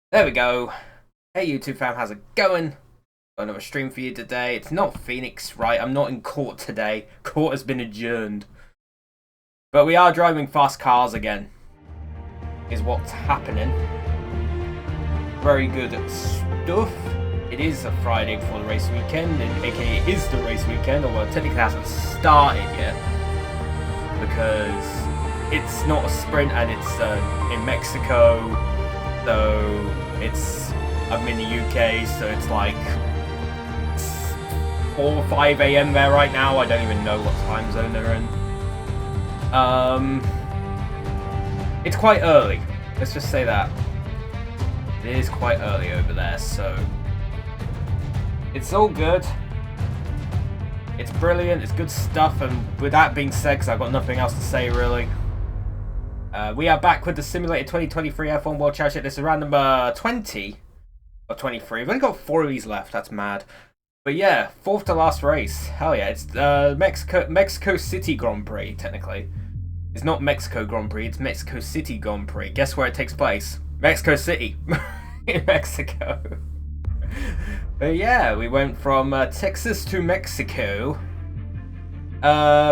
There we go. Hey YouTube fam, how's it going? Got another stream for you today. It's not Phoenix, right? I'm not in court today. Court has been adjourned. But we are driving fast cars again. Is what's happening. Very good stuff. It is a Friday before the race weekend, and aka is the race weekend, although it technically hasn't started yet. Because it's not a sprint and it's in Mexico. So I'm in the UK, so it's like 4 or 5 a.m. there right now. I don't even know what time zone they're in. It's quite early. Let's just say that. It is quite early over there, so it's all good. It's brilliant, it's good stuff, and with that being said, because I've got nothing else to say really, we are back with the Simulated 2023 F1 World Championship. This is round number 20 or 23. We've only got 4 of these left, that's mad. But yeah, 4th to last race. Hell yeah, it's Mexico City Grand Prix, technically. It's not Mexico Grand Prix, it's Mexico City Grand Prix. Guess where it takes place? Mexico City. In Mexico. But yeah, we went from Texas to Mexico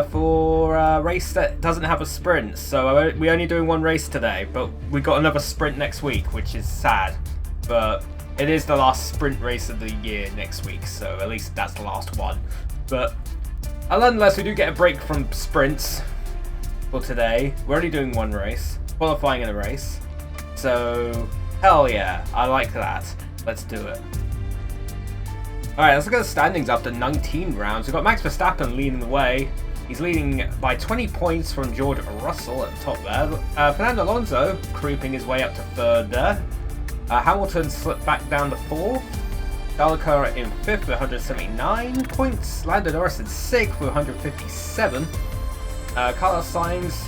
for a race that doesn't have a sprint. So we're only doing 1 race today, but we got another sprint next week, which is sad. But it is the last sprint race of the year next week, so at least that's the last one. But unless we do get a break from sprints for today, we're only doing 1 race, qualifying in a race. So hell yeah, I like that. Let's do it. Alright, let's look at the standings after 19 rounds. We've got Max Verstappen leading the way. He's leading by 20 points from George Russell at the top there. Fernando Alonso creeping his way up to 3rd there. Hamilton slipped back down to 4th. Charles Leclerc in 5th with 179 points. Lando Norris in 6th with 157. Carlos Sainz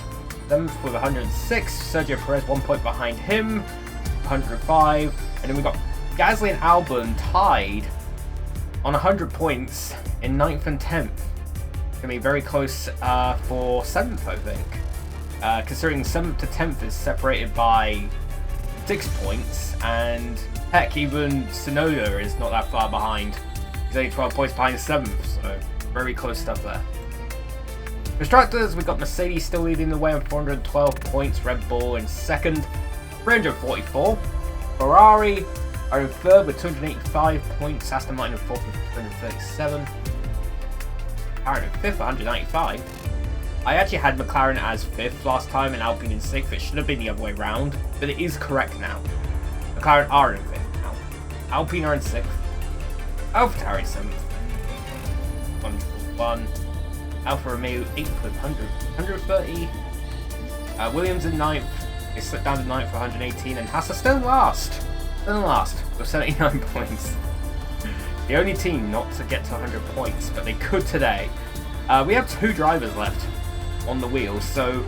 7th with 106. Sergio Perez 1 point behind him, 105. And then we got Gasly and Albon tied on 100 points in 9th and 10th. It's going to be very close for 7th, I think. Considering 7th to 10th is separated by 6 points, and heck, even Tsunoda is not that far behind. He's only 12 points behind 7th, so very close stuff there. Constructors, we've got Mercedes still leading the way on 412 points, Red Bull in 2nd, 344. Ferrari are in 3rd with 285 points, Aston Martin in 4th with 237. McLaren in 5th, 195. I actually had McLaren as 5th last time and Alpine in 6th. It should have been the other way round, but it is correct now. McLaren are in 5th now. Alpine are in 6th. AlphaTauri 7th. 141. Alfa Romeo 8th with 130. Williams in 9th. They slipped down to 9th for 118, and Haas are still last. Still last with 79 points. The only team not to get to 100 points, but they could today. We have 2 drivers left on the wheels, so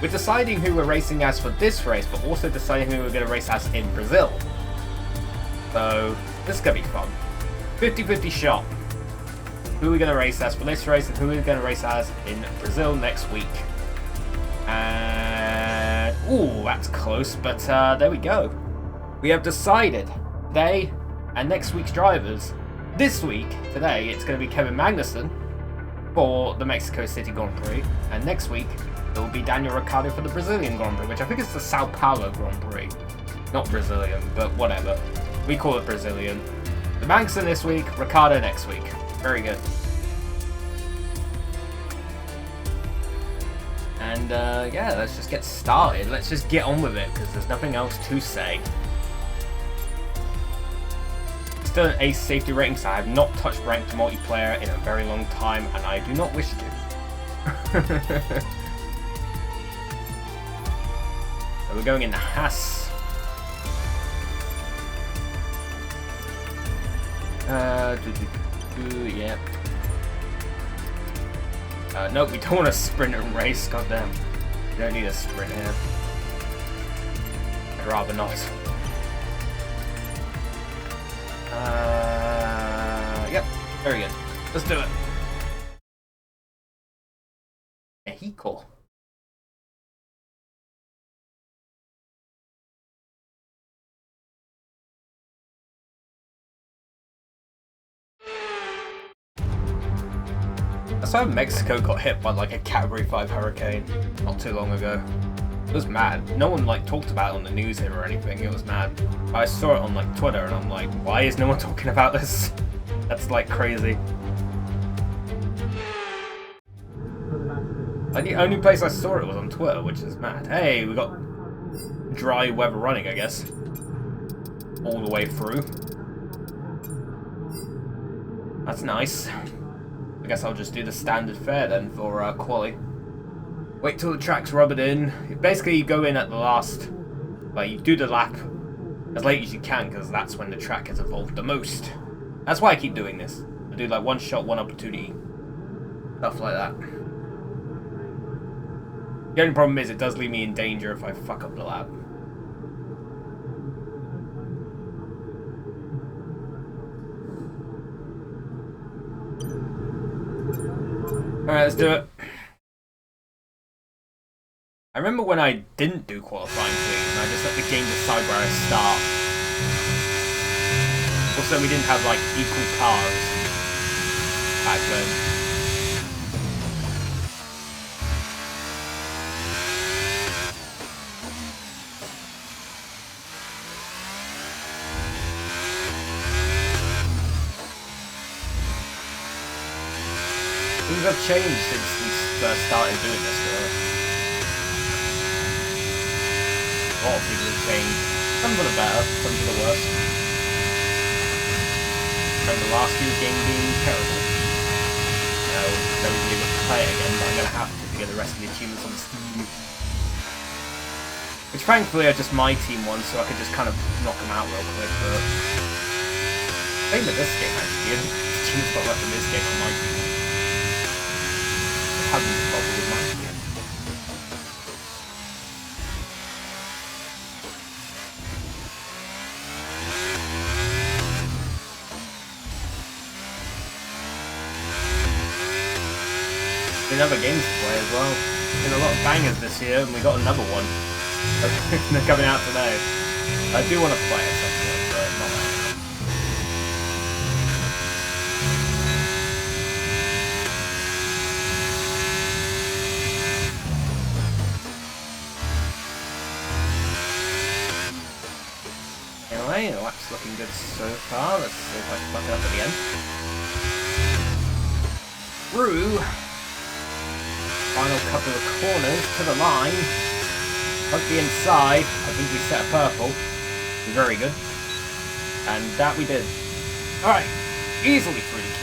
we're deciding who we're racing as for this race, but also deciding who we're going to race as in Brazil. So this is going to be fun. 50-50 shot. Who we're going to race as for this race and who we're going to race as in Brazil next week. And ooh, that's close, but there we go. We have decided today and next week's drivers. This week, today, it's going to be Kevin Magnussen for the Mexico City Grand Prix, and next week it will be Daniel Ricciardo for the Brazilian Grand Prix, which I think is the Sao Paulo Grand Prix. Not Brazilian, but whatever. We call it Brazilian. The Magnussen this week, Ricciardo next week. Very good. And yeah, let's just get started. Let's just get on with it, because there's nothing else to say. Still an ace safety rating, so I have not touched ranked multiplayer in a very long time, and I do not wish to. So we're going in the Haas. Yep. Nope, we don't want a sprint and race, goddamn. We don't need a sprint here. I'd rather not. Yep, very good. Let's do it. Mexico. That's why Mexico got hit by like a Category 5 hurricane not too long ago. It was mad. No one like talked about it on the news here or anything. It was mad. I saw it on like Twitter and I'm like, why is no one talking about this? That's like crazy. Like, the only place I saw it was on Twitter, which is mad. Hey, we got dry weather running, I guess. All the way through. That's nice. I guess I'll just do the standard fare then for quali. Wait till the track's rubbered in. Basically, you go in at the last... Like, you do the lap as late as you can, because that's when the track has evolved the most. That's why I keep doing this. I do like one shot, one opportunity. Stuff like that. The only problem is it does leave me in danger if I fuck up the lap. Alright, let's do it. I remember when I didn't do qualifying clean, and I just let the game decide where I start. Also, we didn't have like equal cars back then. Things have changed since we first started doing this, really. A lot of things have changed. Some for the better, some for the worse. Remember last year's game being terrible? No, don't really able to play it again, but I'm going to have to get the rest of the achievements on Steam. Which thankfully are just my team ones, so I could just kind of knock them out real quick, but... Same with this game, actually. The achievements got left in this game on my team. Having the problem with my team. Been other games to play as well. Been a lot of bangers this year, and we got another one. They're coming out today. I do want to play at some point, but not right now. Anyway, the lap's looking good so far. Let's see if I can fuck it up at the end. Through. Final couple of corners to the line. Up the inside. I think we set a purple. Very good. And that we did. Alright. Easily through the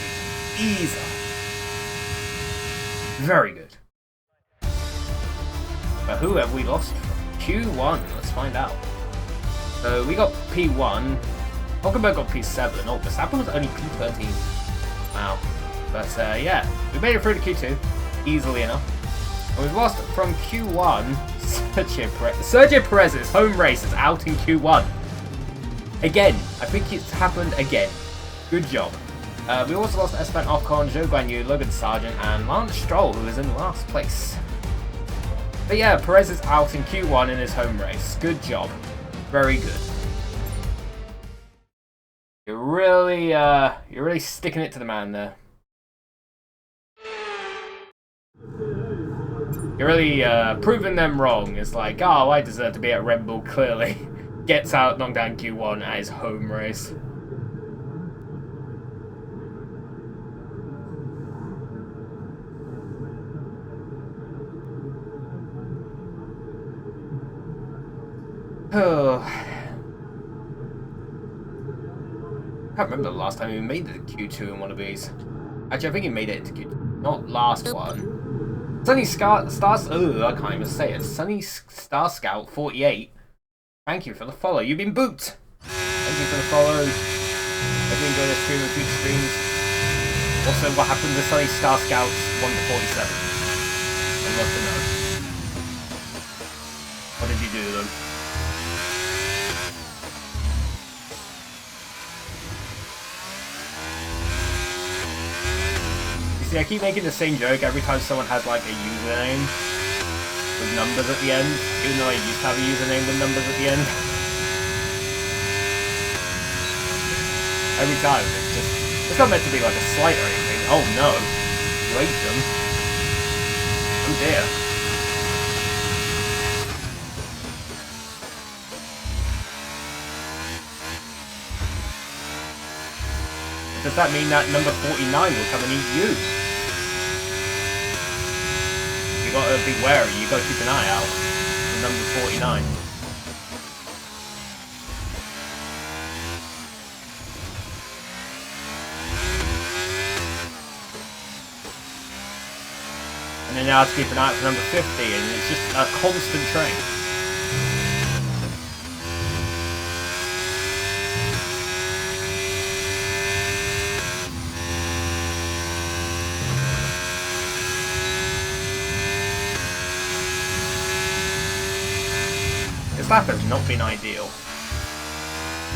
queue. Easy. Very good. But who have we lost from? Q1. Let's find out. So we got P1, Hulkenberg got P7, oh, Verstappen was only P13. Wow. But yeah, we made it through to Q2, easily enough. And we've lost from Q1, Sergio Perez's home race is out in Q1. Again, I think it's happened again. Good job. We also lost Esteban Ocon, Zhou Guanyu, Logan Sargent, and Lance Stroll, who is in last place. But yeah, Perez is out in Q1 in his home race. Good job. Very good. You're really sticking it to the man there. You're really proving them wrong. It's like, oh, I deserve to be at Red Bull, clearly. Gets out, knocked down Q1 at his home race. Oh. I can't remember the last time we made it to Q2 in one of these. Actually, I think he made it to Q2. Not last one. Sunny Stars. I can't even say it. Sunny Star Scout 48. Thank you for the follow. You've been booped. Thank you for the follow. Hope you enjoy this stream and future streams. Also, what happened to Sunny Star Scouts 1 to 47? I'd love to know. What did you do to them? I keep making the same joke every time someone has like a username with numbers at the end, even though I used to have a username with numbers at the end. Every time, it's not meant to be like a slight or anything. Oh no, rate them. Oh dear. Does that mean that number 49 will come and eat you? You gotta be wary, you gotta keep an eye out for number 49. And then now to keep an eye out for number 50, and it's just a constant train. This lap has not been ideal.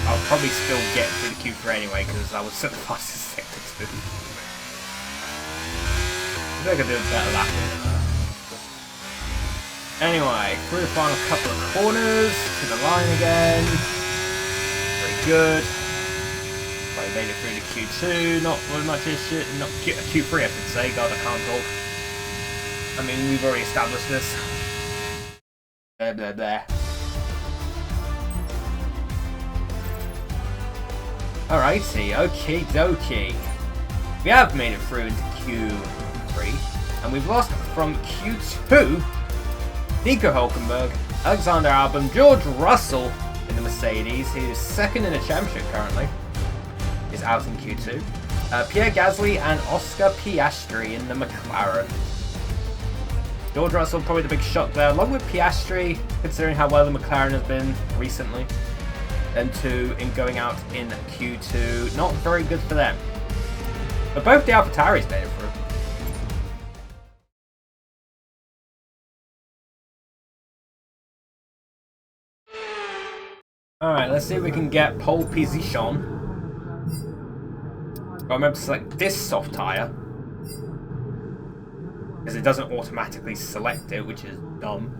I'll probably still get through the Q3 anyway, because I was so fast in sector 2. I think I could do a better lap in. Anyway, through the final couple of corners, to the line again. Very good. I made it through the Q2, not very much issue. Not Q3 I should say, God I can't talk. I mean, we've already established this. Blah blah blah. Alrighty, okie dokie. We have made it through into Q3, and we've lost from Q2 Nico Hulkenberg, Alexander Albon, George Russell in the Mercedes, who's second in the championship currently, is out in Q2. Pierre Gasly and Oscar Piastri in the McLaren. George Russell probably the big shock there, along with Piastri, considering how well the McLaren has been recently. And 2 in going out in Q2. Not very good for them. But both the AlphaTauris made it through. Alright, let's see if we can get pole position. I'll remember to select this soft tyre. Because it doesn't automatically select it, which is dumb.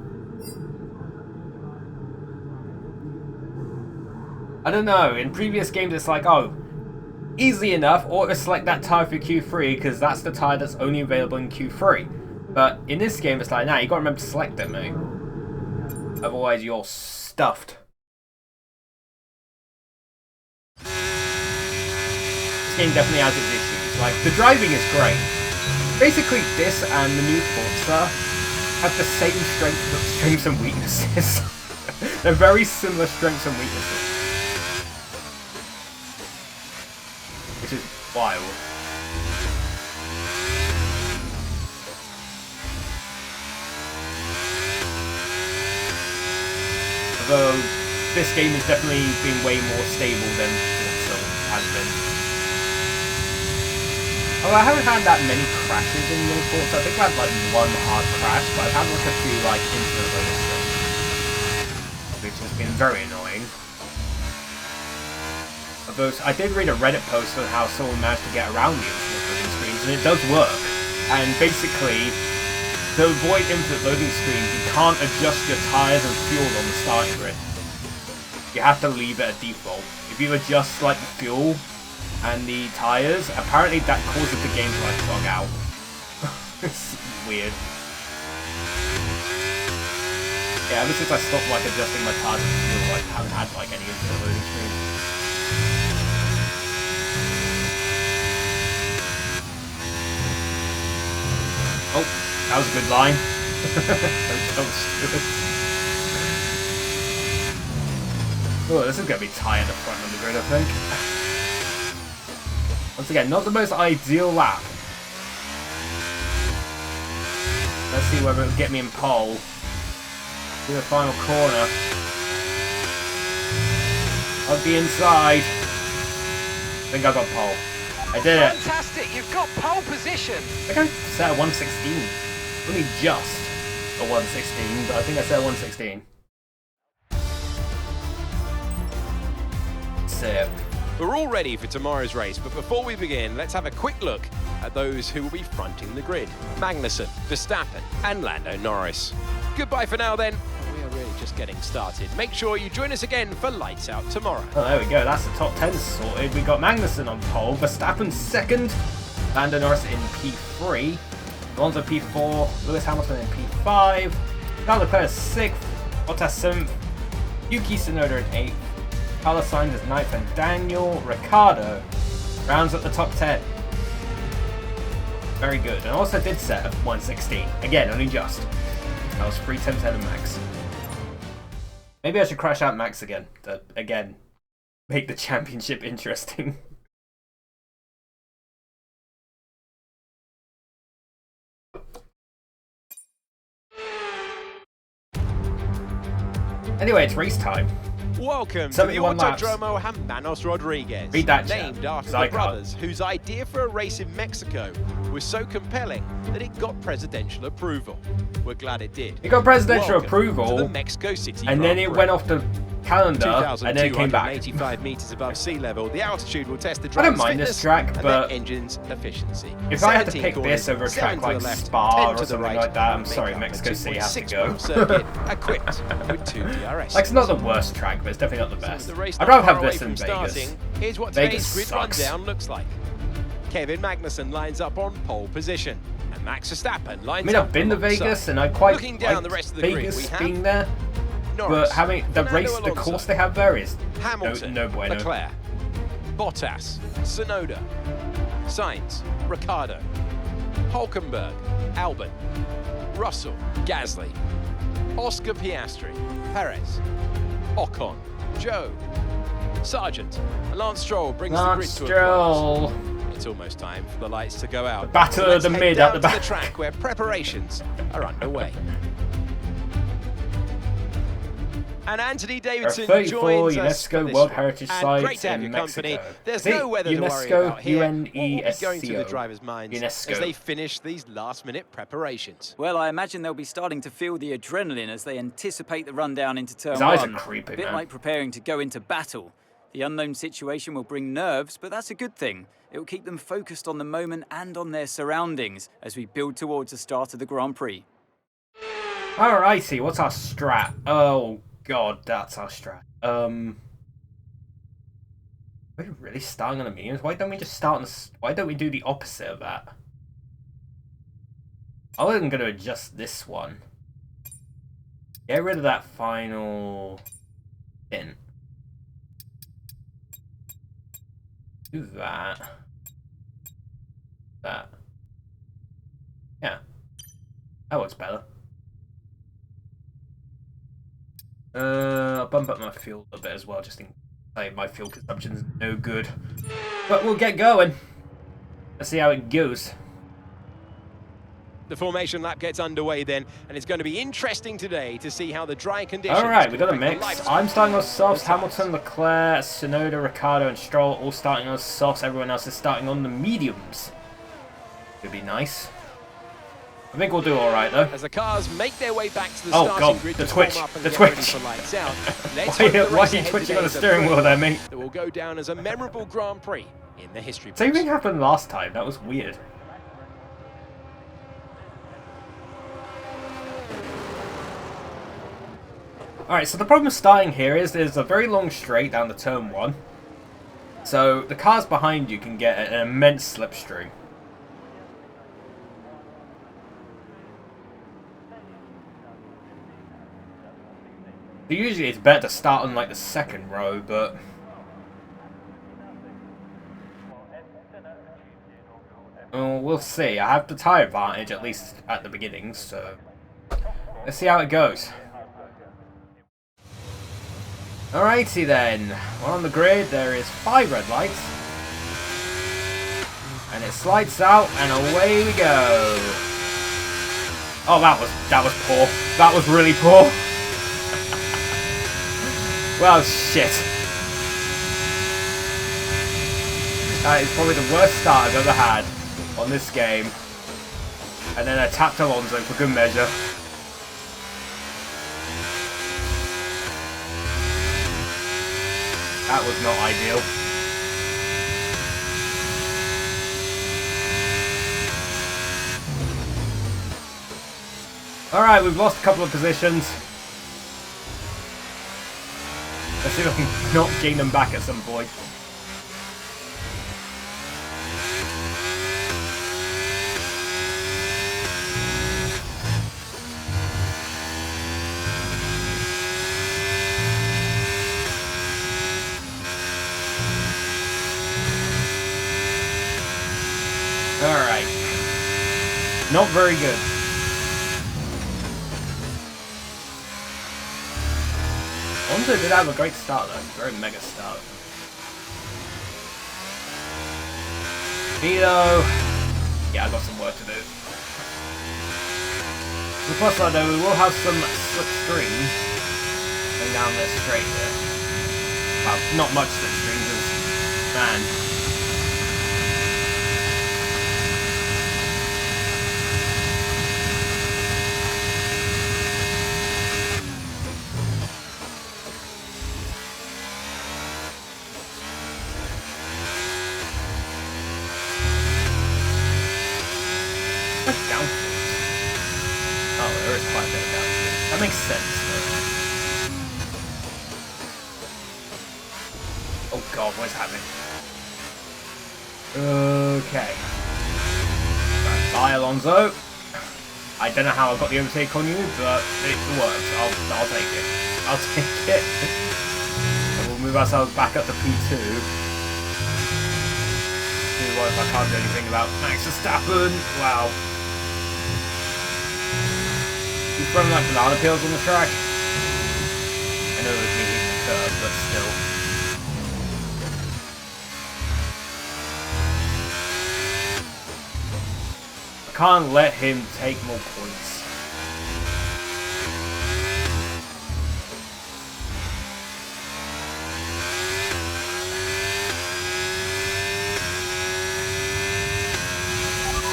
I don't know, in previous games it's like, oh, easy enough, auto select that tyre for Q3 because that's the tyre that's only available in Q3. But in this game it's like, nah, you gotta remember to select it, mate. Otherwise you're stuffed. This game definitely has its issues. Like, the driving is great. Basically this and the new Forza have the same strengths and weaknesses. They're very similar strengths and weaknesses. Which is wild. Although this game has definitely been way more stable than Forza has been. Although I haven't had that many crashes in New Forza. I think I've had like one hard crash, but I've had like a few like infinite loading screens, which has been very annoying. I did read a Reddit post on how someone managed to get around the infinite loading screens, and it does work. And basically, to avoid infinite loading screens, you can't adjust your tyres and fuel on the starting grid. You have to leave it at default. If you adjust like the fuel and the tyres, apparently that causes the game to like bug out. It's weird. Yeah, ever since I stopped like adjusting my tyres and fuel, I haven't had like any infinite loading screens. Oh, that was a good line. Oh, this is going to be tight at the front of the grid, I think. Once again, not the most ideal lap. Let's see whether it'll get me in pole. To the final corner. I'll be inside. I think I got pole. I did it. Fantastic, you've got pole position. I think I set a 116. Only just a 116, but I think I set a 116. That's it. We're all ready for tomorrow's race, but before we begin, let's have a quick look at those who will be fronting the grid. Magnussen, Verstappen, and Lando Norris. Goodbye for now then. We are really just getting started. Make sure you join us again for Lights Out tomorrow. Oh, there we go. That's the top 10 sorted. We got Magnussen on pole, Verstappen second, Lando Norris in P3, Alonso P4, Lewis Hamilton in P5, Charles Leclerc 6th, Bottas 7th, Yuki Tsunoda in 8th, Carlos Sainz is 9th, and Daniel Ricciardo rounds up the top 10. Very good. And also did set at 116. Again, only just. That was free 10, 10 and Max. Maybe I should crash out Max again to, again, make the championship interesting. Anyway, it's race time. Welcome to the 71 laps. Autodromo Hermanos Rodriguez, Read that, named chat, after 'cause I the brothers whose idea for a race in Mexico was so compelling that it got presidential approval. We're glad it did. It got presidential Welcome approval, to the Mexico City and then Grand it Prix. went off the calendar, and then it came back. 2,285 meters above sea level. The altitude will test the I driver's don't mind fitness this track, and but their engine's efficiency. if I had to 17 pick corners, this over a 7 track to like the left, Spa 10 or to the something right, like that, I'm make sorry, up Mexico a City has to 2.6 go. mile circuit equipped with 2 DRS. Like, it's not the worst track, but it's definitely not the best. The race I'd not rather far have away this from than Vegas. starting. Here's what Vegas today's grid sucks. rundown looks like. Kevin Magnussen lines up on pole position, and Max Verstappen lines I mean, up I've been to alongside. Vegas, and I quite Looking down liked the rest of the grid, Vegas we have being there, Norris, but having the Fernando race, the Alonso, course they have there is Hamilton, no bueno. Leclerc, Bottas, Tsunoda, Sainz, Ricciardo, Hulkenberg, Albon, Russell, Gasly, Oscar Piastri, Perez, Ocon, Joe, Sargent, and Lance Stroll brings the grid Lance to a Stroll. close. It's almost time for the lights to go out. The battle So of the let's head mid down at the to back. the track where preparations are underway. And Anthony Davidson 34 joins us for UNESCO this World one. Heritage And Sites great to have in your company. Mexico. There's See, no weather to worry UNESCO, about here. What will be going to the UNESCO. drivers' minds UNESCO. as they finish these last-minute preparations? Well, I imagine they'll be starting to feel the adrenaline as they anticipate the rundown into turn His eyes are one. creepy, a bit man. like preparing to go into battle. The unknown situation will bring nerves, but that's a good thing. It will keep them focused on the moment and on their surroundings as we build towards the start of the Grand Prix. Alrighty, what's our strat? Oh god, that's our strat. Are we really starting on the mediums? Why don't we just start on why don't we do the opposite of that? I wasn't going to adjust this one. Get rid of that final stint. Do that. That. Yeah. That works better. I'll bump up my fuel a bit as well, just in case my fuel consumption's no good. But we'll get going. Let's see how it goes. The formation lap gets underway then, and it's going to be interesting today to see how the dry conditions... Alright, we got a affect the mix. lifestyle. I'm starting on softs. Hamilton, Leclerc, Tsunoda, Ricciardo, and Stroll all starting on softs. Everyone else is starting on the mediums. Could be nice. I think we'll do alright though. As the cars make their way back to the Oh, starting God, grid the to twitch, form up and the get twitch. ready for lights out. Why Let's hope the are race you ahead twitching today on the is a steering wheel thrill there, mate? that will go down as a memorable Grand Prix in the history books. Same thing happened last time. That was weird. Alright, so the problem with starting here is there's a very long straight down to turn 1. So the cars behind you can get an immense slipstream. So usually it's better to start on like the second row, but... well, we'll see. I have the tyre advantage, at least at the beginning, so... let's see how it goes. Alrighty then. Well, on the grid there is 5 red lights. And it slides out and away we go. Oh, that was poor. That was really poor. Well, shit. That is probably the worst start I've ever had on this game. And then I tapped Alonso for good measure. That was not ideal. Alright, we've lost a couple of positions. Let's see if I can not gain them back at some point. Not very good. Alonso did have a great start though, very mega start. Vito! Yeah, I got some work to do. The plus side though, we will have some slipstream going down this straight here. Well, not much slipstream, because, man. There is quite a bit of downforce. That makes sense, though. Oh god, what's happening? Okay. Right, bye, Alonso. I don't know how I got the overtake on you, but it works. I'll take it. I'll take it. And we'll move ourselves back up to P2. See what if I can't do anything about Max Verstappen. Wow. He's throwing like banana peels on the track. I know it was me hitting the curb, but still. I can't let him take more points.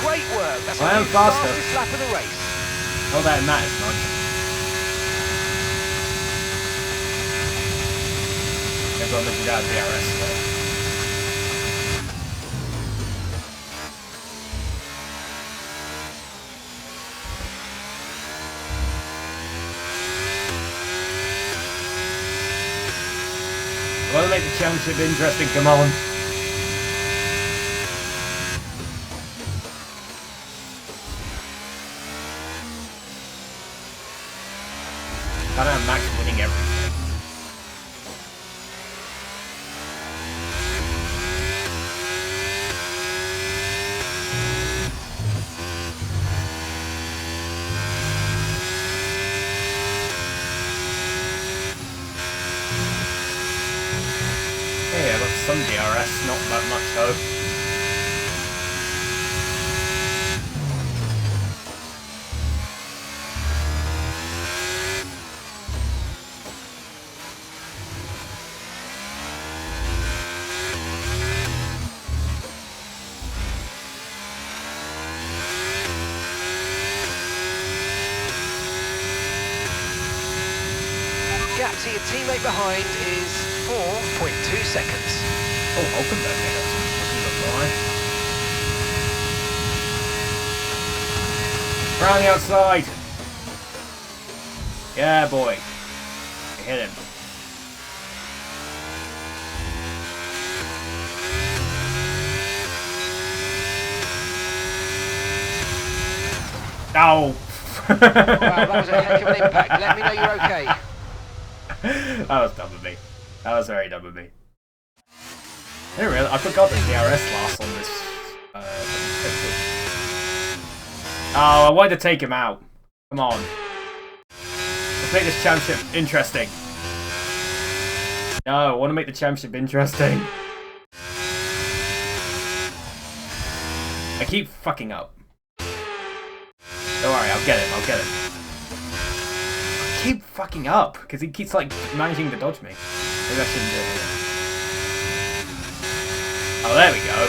Great work. That's I am the faster. fastest lap of the race. Not that it matters much. Everyone looking down DRS though. I want to make the championship interesting, come on. Can't have Max winning everything. Hey, I got some DRS, not that much though. Gap to your teammate behind is 4.2 seconds. Oh, Hulkenberg made us. Around the outside. Yeah, boy. Hit him. Ow. Wow, that was a heck of an impact. Let me know you're okay. That was dumb of me. That was very dumb of me. I didn't realize, I forgot that DRS lasts on this. Oh, I wanted to take him out. Come on. Let's make this championship interesting. No, I want to make the championship interesting. I keep fucking up. Don't worry, I'll get him, I'll get him. I keep fucking up, because he keeps like managing to dodge me. Maybe I shouldn't do it. Oh, there we go.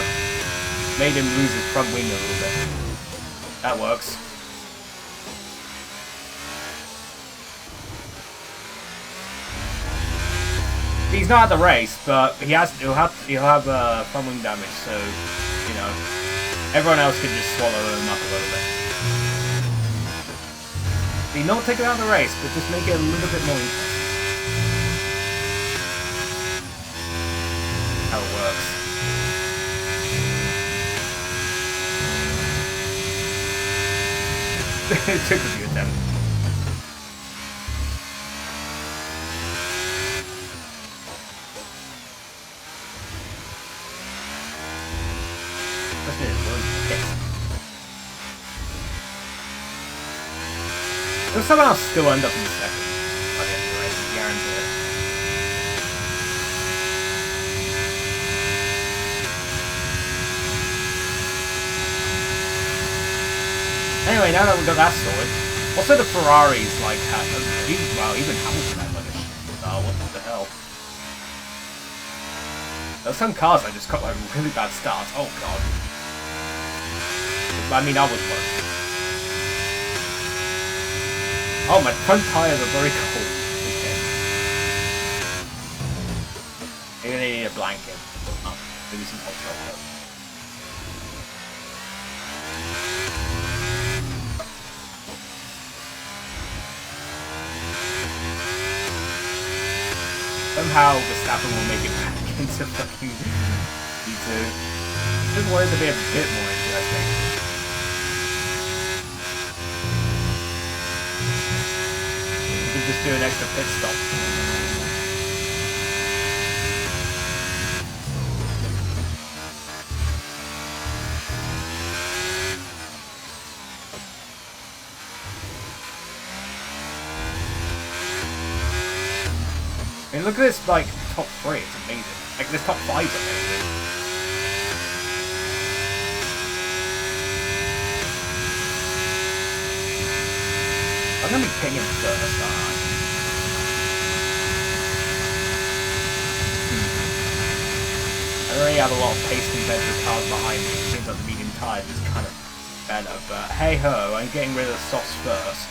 Made him lose his front wing a little bit. That works. He's not at the race, but he'll have front wing damage, so you know everyone else can just swallow him up a little bit. See, not take him out of the race, but just make it a little bit more interesting. How it works. It took a few attempts. He'll somehow still end up in second by the end of the race, I guarantee it. Anyway, now that we've got that sorted, also the Ferraris, like, even Hamilton had like a what the hell? There's some cars that just got like really bad starts. Oh god. I mean, I was one. Oh, my front tires are very cold. Okay. You're gonna need a blanket. Oh, maybe some hot chocolate. Somehow Verstappen will make it back into fucking P2. Just wanted to be a bit more interesting. We could just do an extra pit stop. I mean, look at this, like, top 3, it's amazing. Like, this top 5 is amazing. I'm gonna be pinging first, aren't I? I already have a lot of pace compared to the cars behind me. It seems like the medium tyre is kind of better, but hey ho, I'm getting rid of the softs first.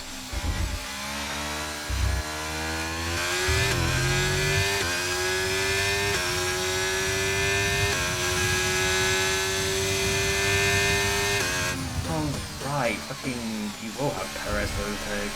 Right, fucking, you will have Perez rotate.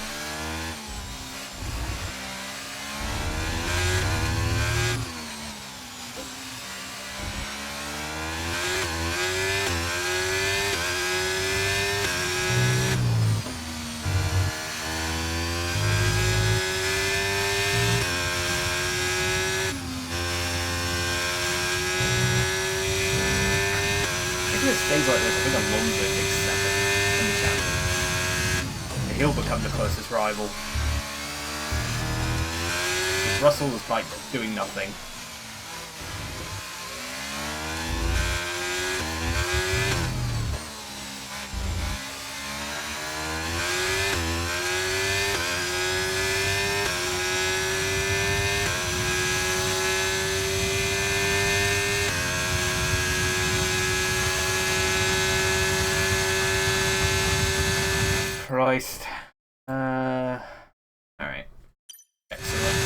If it stays like this, I think Alonso takes second. He'll become the closest rival. Russell's like doing nothing. Christ. Alright. Excellent.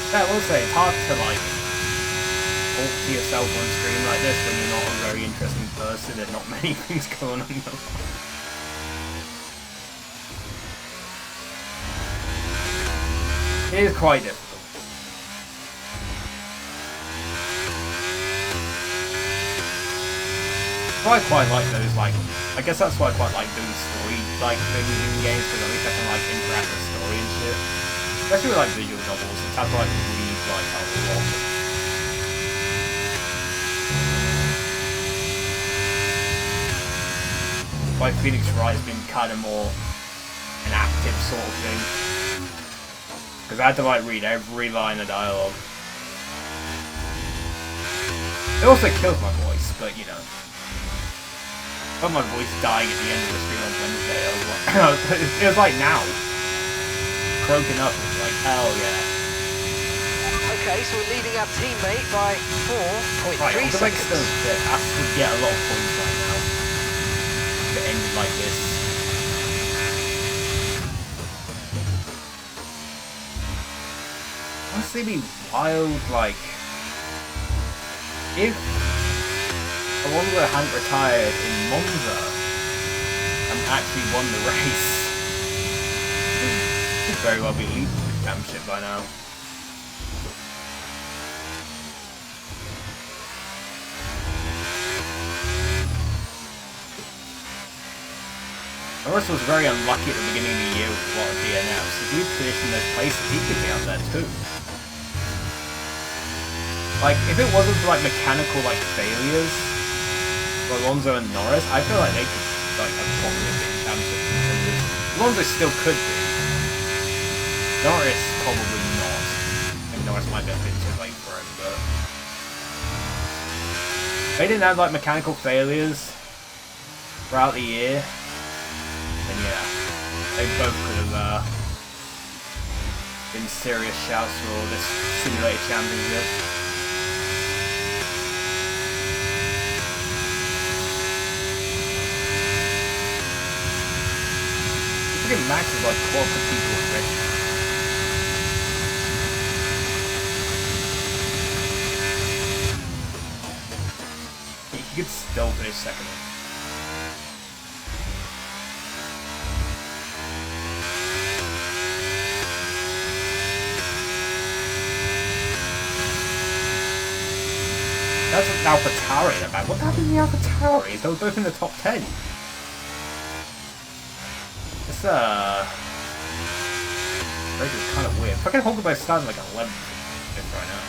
Yeah, I will say, it's hard to, like, talk to yourself on stream like this when you're not a very interesting person and not many things going on in your life. It is quite difficult. I quite like those, like, I guess that's why I quite like doing story, like, things in games, because at least I can, like, interact with story and shit. Especially with, like, visual novels, it's have to, like, read, like, a lot. Like, Phoenix Wright has been kind of more an active sort of thing. Because I had to, like, read every line of dialogue. It also kills my voice, but, you know. But my voice dying at the end of the stream on Wednesday, I was like, it was like now. Croaking up, it was like, hell yeah. Okay, so we're leading our teammate by 4.3 Right, seconds. Ass would get a lot of points right now. If it ended like this. Honestly, be wild, like, if Alonso hadn't retired in Monza and actually won the race, it could very well be leading the championship by now. Norris was very unlucky at the beginning of the year with a lot of DNFs. If we finish in those places, he could be out there too. Like, if it wasn't for like mechanical like failures for Alonso and Norris, I feel like they could like have probably been championship contenders. Alonso still could be. Norris probably not. I think Norris might be a bit too late for him, but if they didn't have like mechanical failures throughout the year, then yeah, they both could have been serious shouts for this simulated championship. I think Max is like quality people already. He could still finish second. That's AlphaTauri in the back. What happened to the AlphaTauris? They were both in the top 10. This race is kind of weird. Fucking Hulkenberg starting like 11th right now.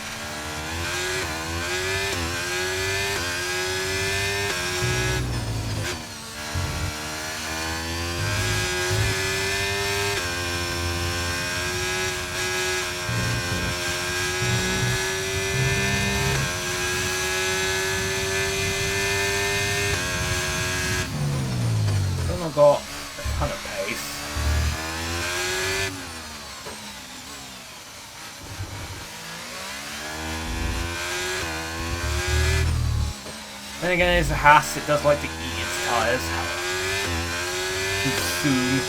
Still got a ton of pace. Then again, it's a Haas, it does like to eat its tyres too soon.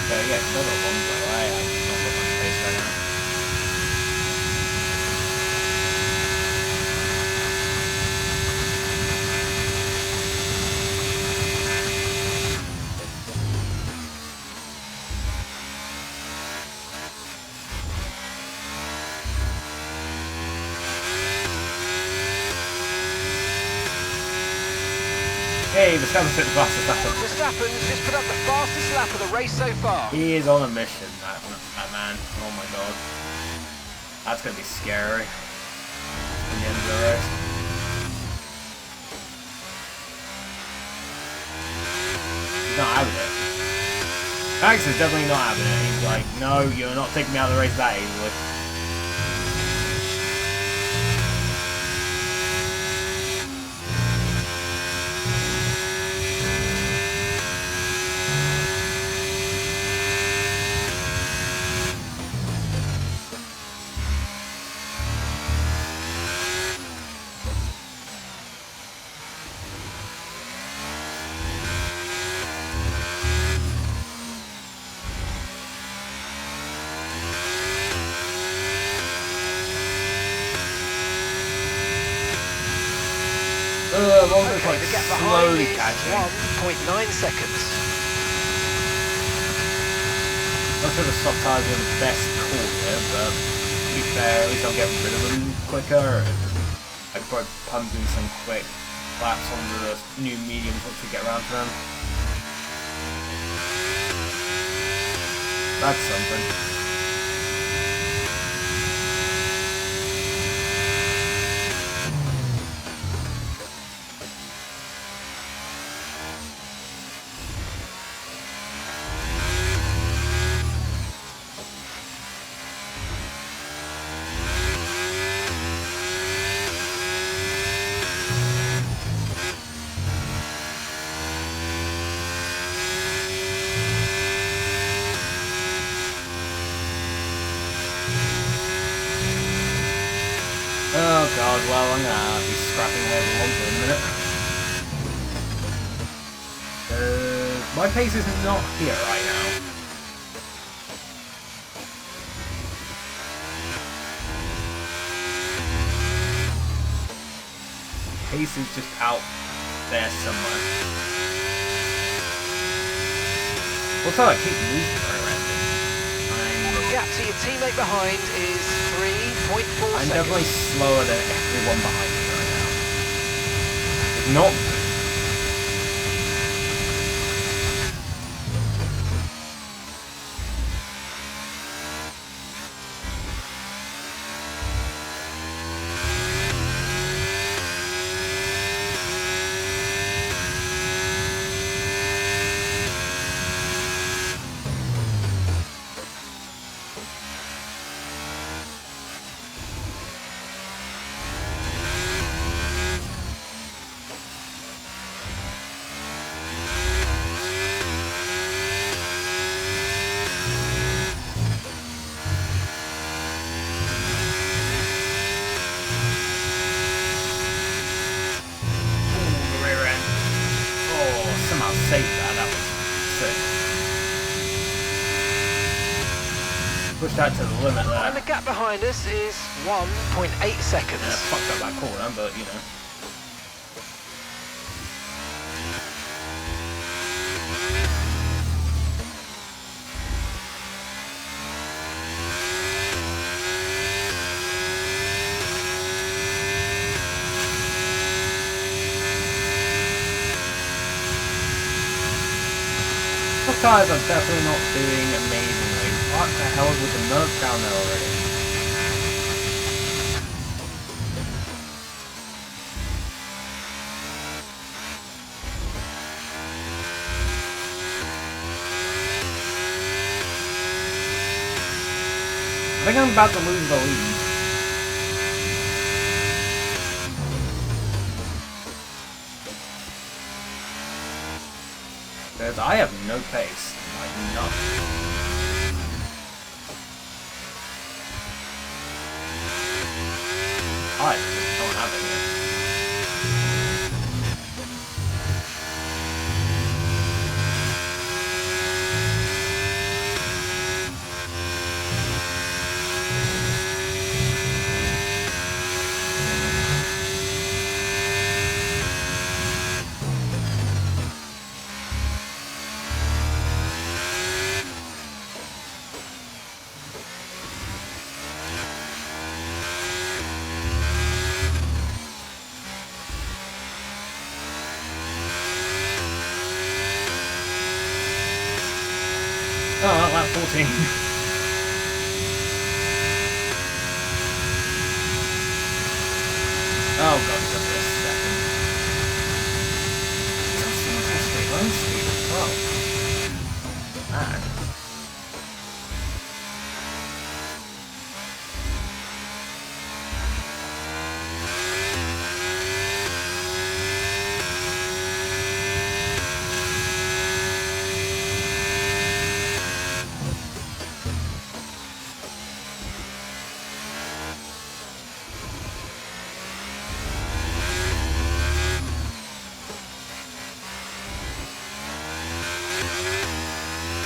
So yeah, still got one way. I'm not got much pace right now. Hey, Verstappen's hit the fastest lap. Verstappen's just put up the fastest lap of the race so far. He is on a mission, that man. Oh my god. That's going to be scary. In the end of the race. He's not having it. Max is definitely not having it. He's like, no, you're not taking me out of the race that easily. Alonso's like To get behind slowly is catching. 1.9 seconds. Not sure the soft tyres were the best call here, but to be fair, at least I'll get rid of them quicker. I could probably pump in some quick laps onto the new mediums once we get around to them. That's something. Oh god, well I'm gonna be scrapping over Alonso in a minute. My pace is not here right now. Pace is just out there somewhere. Also, I keep moving around it. Gap to your teammate behind is 3.4 seconds. I'm definitely slower than everyone behind me right now. It's not good. saved that. That was sick. Pushed out to the limit there. And the gap behind us is 1.8 seconds. Yeah, fucked up that corner, but you know. The tyres are definitely not doing amazingly. What the hell is with the nerve down there already? I think I'm about to lose the lead. Because I have no pace. Like, none. I just don't have it yet. Oh, lap 14. Oh god, just a second. That's so much straight line speed as well. Man.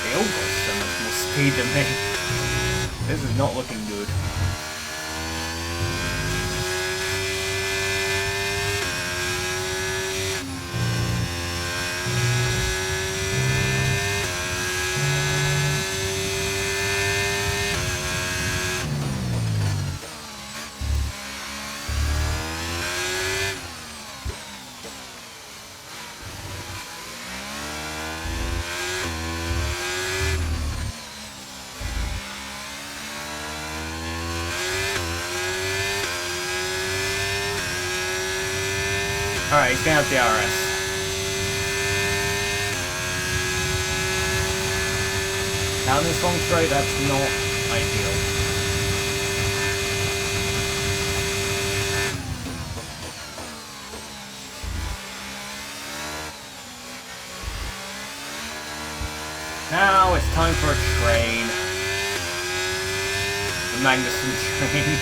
They all got so much more speed than me. This is not looking good. Alright, he's gonna have DRS. Down this long straight, that's not ideal. Now it's time for a train. The Magnussen train.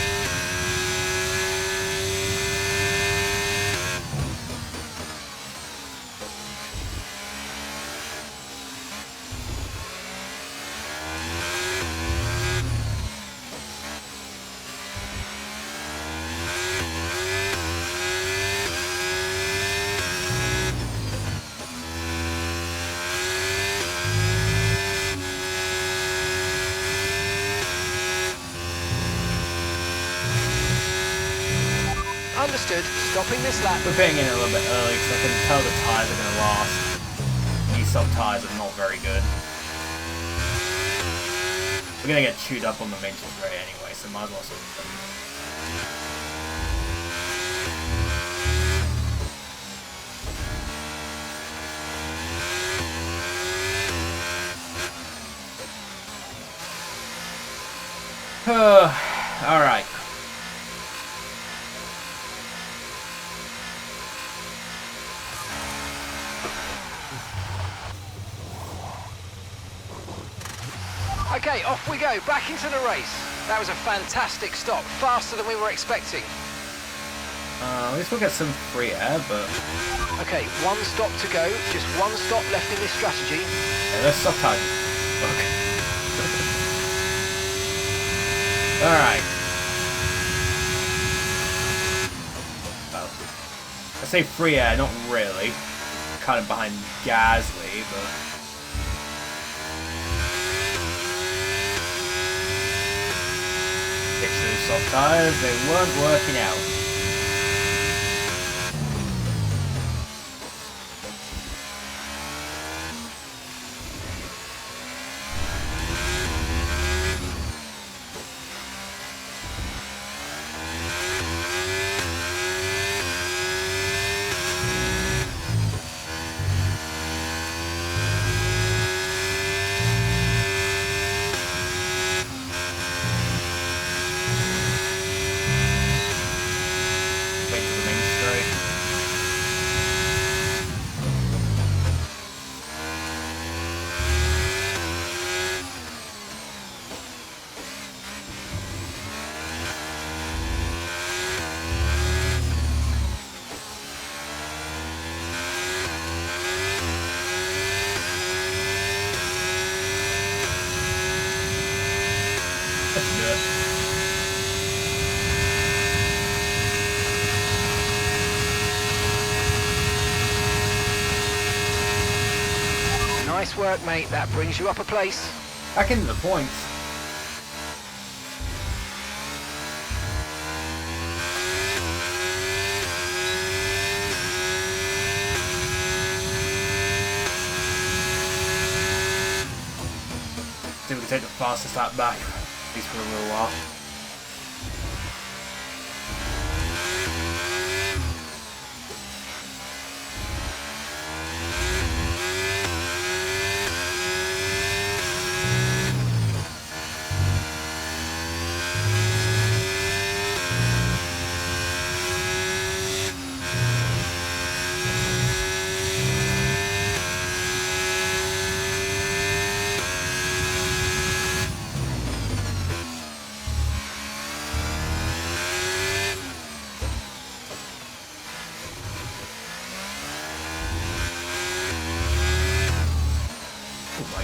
Understood. Stopping this lap. We're getting in a little bit early because I can tell the tyres are going to last. These sub tyres are not very good. We're going to get chewed up on the main straight anyway, so might as well switch them. Alright. Okay, off we go, back into the race. That was a fantastic stop, faster than we were expecting. We At least we'll get some free air, but... Okay, one stop to go. Just one stop left in this strategy. Yeah, let's stop time. Look. Alright. Oh. I say free air, not really. Kind of behind Gasly, but... Ditch those soft tires, they weren't working out. Nice work, mate. That brings you up a place. Back into the points. See if we can take the fastest lap back, at least for a little while.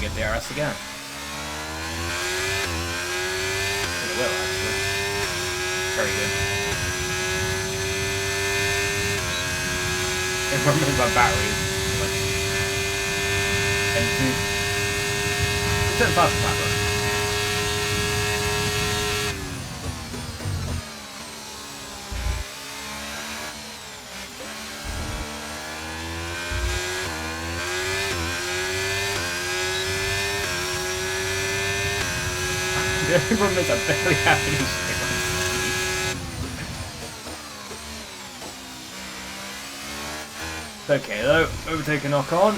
Get the RS again. It will, actually. Very good. If I'm moving my battery, like, empty. It's a fast lap, though. The only problem is I barely have any straight line speed. Okay though, overtake a knock on.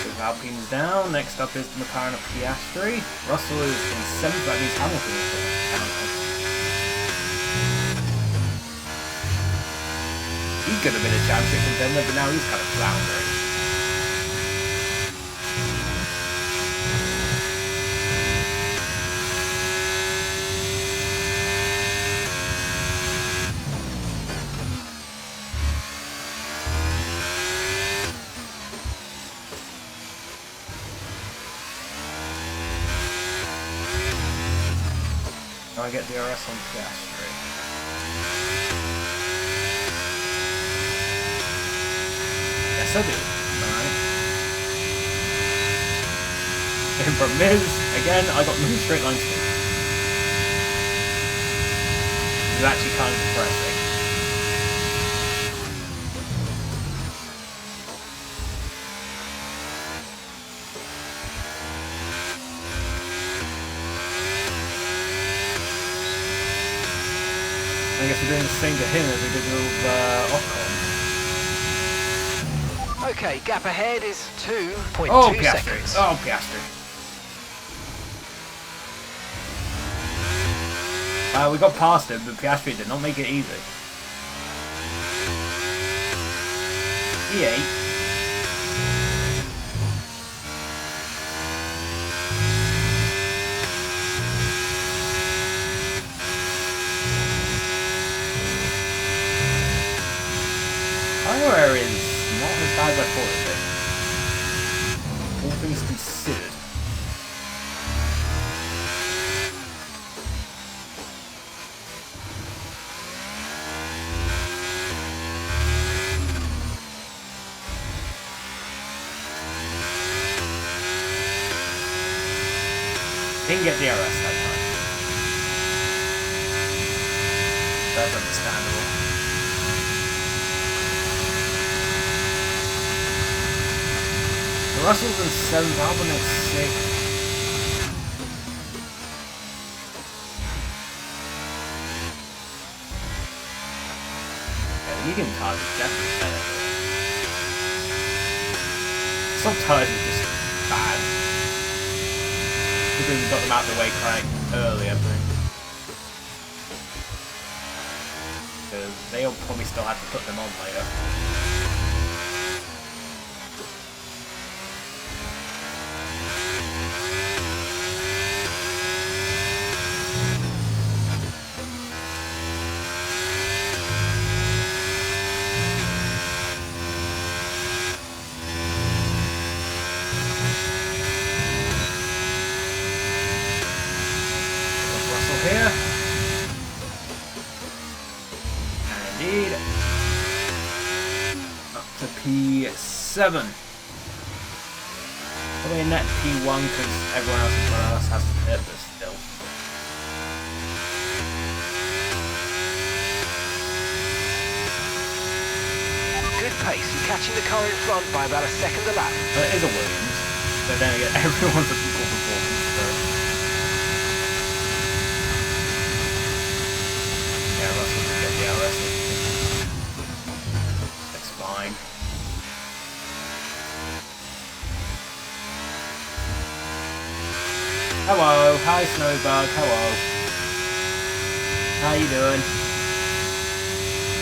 With Alpine's down, next up is the McLaren of Piastri. Russell is in 7th, that means Hamilton is in. He could have been a championship contender, but now he's kind of floundering. I get the RS on Piastri. Yes, I do. Alright. And from Miz, again, I got no straight line speed. This is actually kind of depressing. I guess we're doing the same to him as we did with Ocon. Okay, gap ahead is 2.2 Oh, Piastri. seconds. Oh, Piastri. We got past him, but Piastri did not make it easy. P8. camera is not as bad as I thought it would be. All things considered. Didn't get DRS that time. That's understandable. Russell's in 7th, Albon in 6th. Yeah, the medium tires is definitely better. Some tires are just bad. Because we got them out of the way quite early, I think. Because they'll probably still have to put them on later. Here. And indeed. Up to P7. Probably net P1 because everyone else in front of us has to hit this still. Good pace, you're catching the car in front by about a second a lap. Well, it is a Williams, but then again, everyone's at equal performance, so. Yeah, Russell can get the DRS. That's fine. Hello, hi Snowbug, hello. How you doing?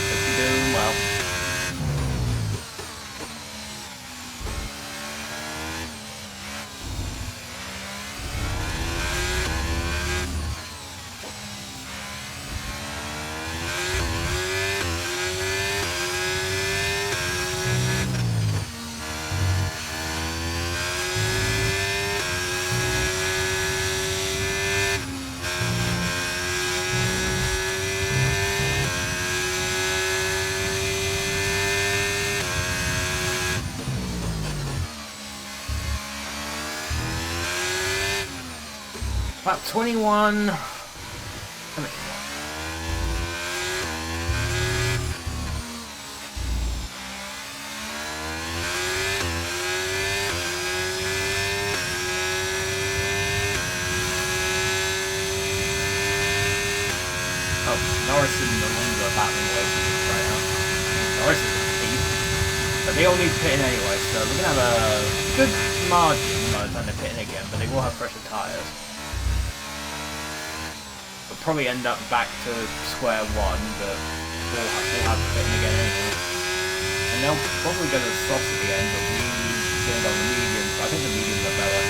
Hope you're doing well. About 21. Come here. Oh, Norris is no longer battling away from this right now. Norris is in the lead. But they all need to pit in anyway, so we're gonna have a good margin by the time they pit in again, but they will have fresher tyres. We'll probably end up back to square one, but we'll have to fit in again anyway. And they'll probably go to the softs at the end, but we're going to go on the mediums. I think the mediums are better.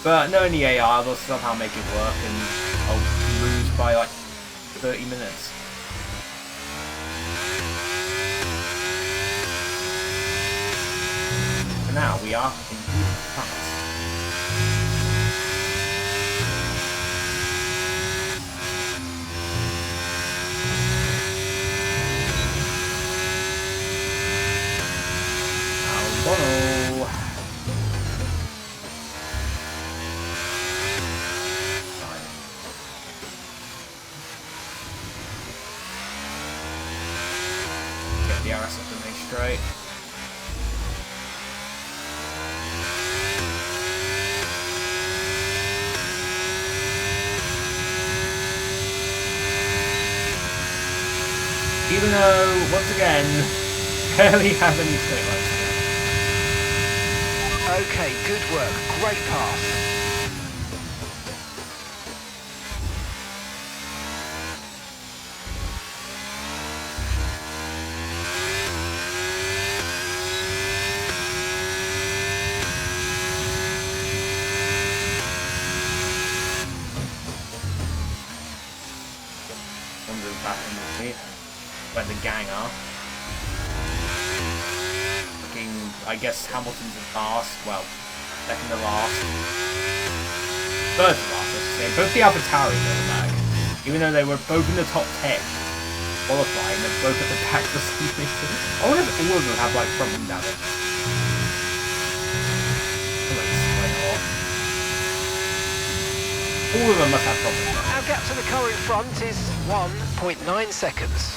But knowing the AI, they'll somehow make it work, and I'll lose by like 30 minutes. For now, we are in France. Bono. Get the RS up and make straight. Even though, once again, barely have any straight lines. Okay, good work. Great pass. back in the seat. Where the gang are. Looking, I guess Hamilton's in last. Well, second to last. Third to last, I should say. Both the AlphaTauri are the back. Even though they were both in the top 10 qualifying, they're both at the back for some reason. I wonder if all of them have like front wing damage. All of them must have problems. Our gap to the car in front is 1.9 seconds.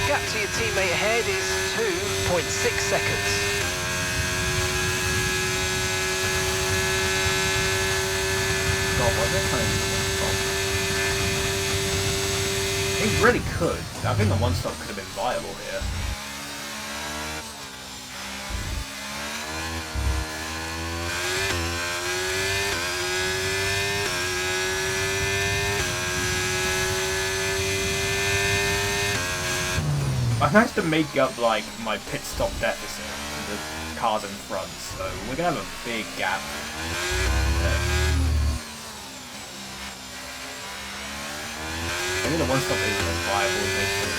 Gap to your teammate ahead is 2.6 seconds. It really could. I think the one stop could have been viable here. I managed to make up like my pit stop deficit to the cars in front, so we're gonna have a big gap. Maybe the one stop isn't as viable as they should.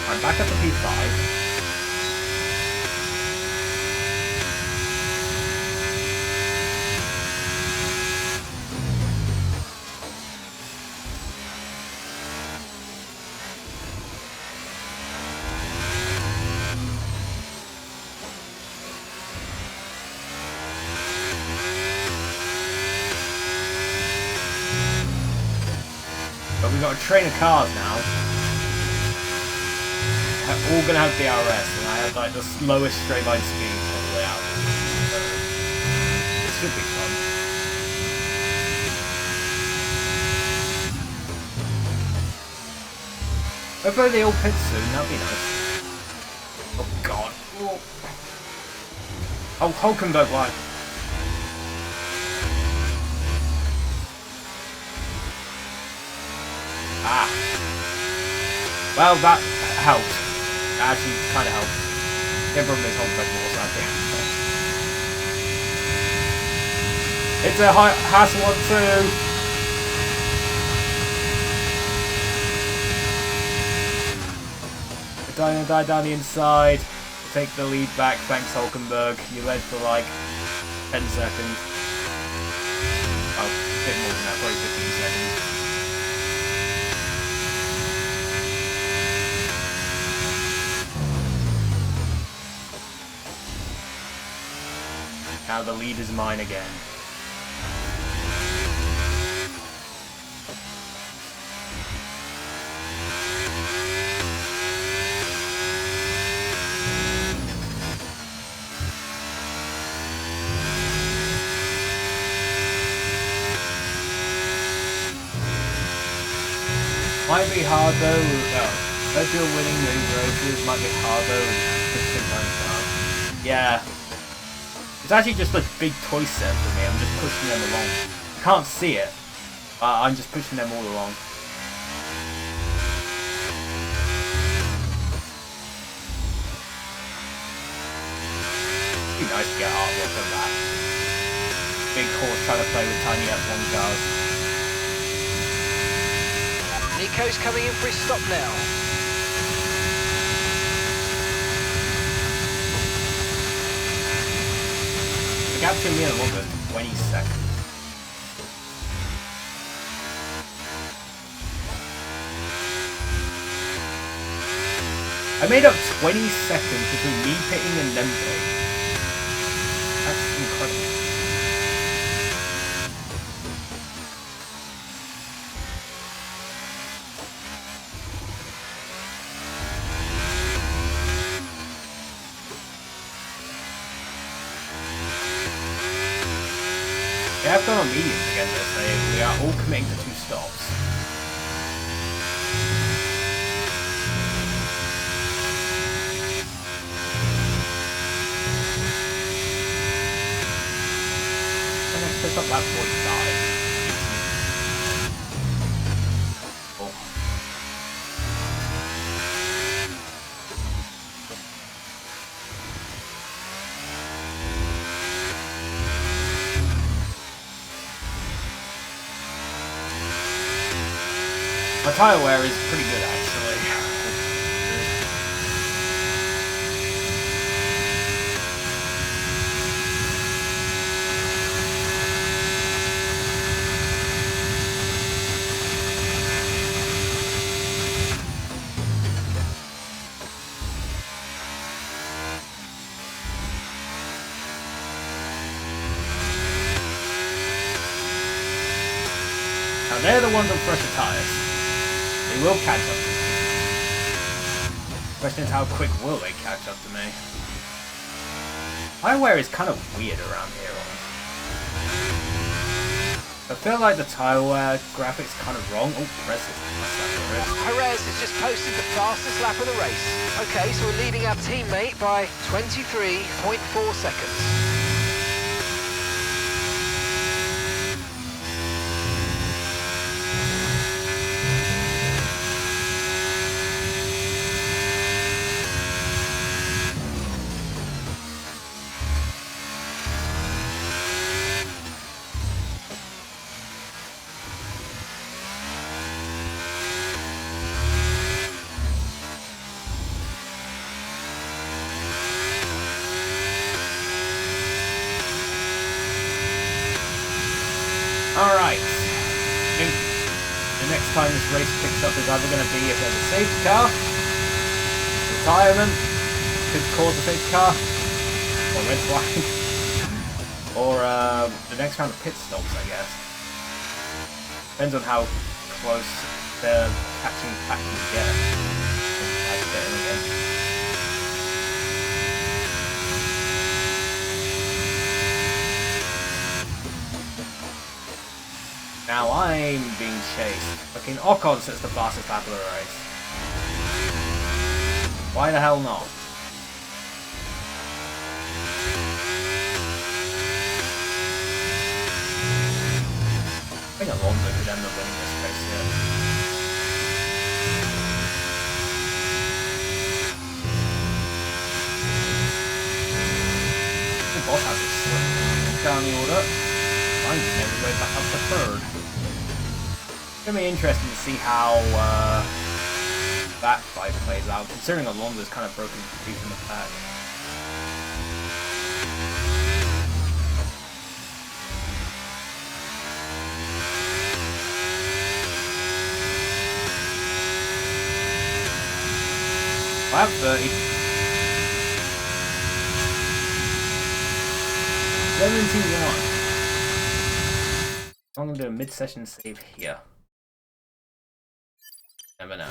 I'm back at the P5. But we've got a train of cars now. All gonna have DRS, and I have like the slowest straight line speed all the way out. So it should be fun. Hopefully they all pit soon, that'd be nice. Oh god. Oh, Hulkenberg, why? Ah. Well, that helped. That actually kind of helped. The problem is Hulkenberg more sadly. It's a Haas 1-2. Dyna died down the inside. Take the lead back. Thanks, Hulkenberg. You led for like 10 seconds. Oh, a bit more than that, probably 15 seconds. Now the lead is mine again. Might be hard though. If you're winning these races, might be hard though. Yeah. It's actually just a big toy set for me. I'm just pushing them along. You can't see it. I'm just pushing them all along. It'd be nice to get artwork of that. Big horse trying to play with tiny F1 cars. Nico Checo's coming in for his stop now. The gap between me and Alonso is 20 seconds. I made up 20 seconds between me pitting and them pitting. That's incredible. We have gone on mediums again this day. We are all committing to 2 stops. It's not that 45. Oh. My tyre wear is pretty good actually. Now they're the ones on fresher tyres. They will catch up to me. Question is how quick will they catch up to me? Tyre wear is kind of weird around here. I feel like the tyre wear graphic's kind of wrong. Oh, Perez. Perez has just posted the fastest lap of the race. Okay, so we're leading our teammate by 23.4 seconds. Alright. I think the next time this race picks up is either going to be if there's a safety car, retirement, could cause a safety car, or red flag, or the next round of pit stops, I guess. Depends on how close the catching factors get. Now I'm being chased. Fucking Ocon sets the fastest lap of the race. Why the hell not? I think Alonso could end up winning this race here. The boss has a slip down the order. Finding his way back up to 3rd. It's going to be interesting to see how that fight plays out, considering Alonso's kind of broken free from the pack. I have 30. 71. I'm going to do a mid-session save here. Never know.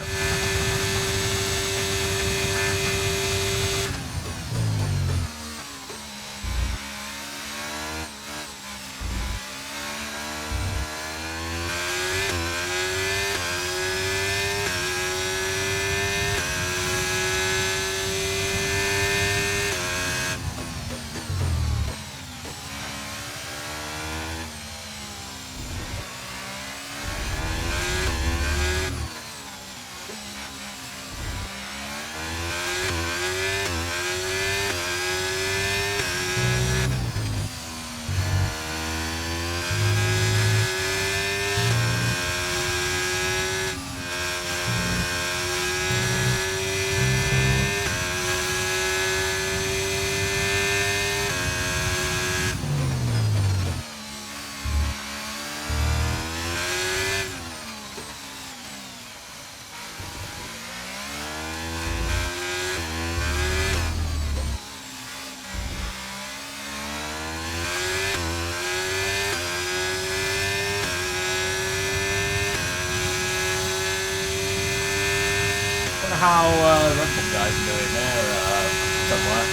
how Red Bull guys are doing. They're somewhere.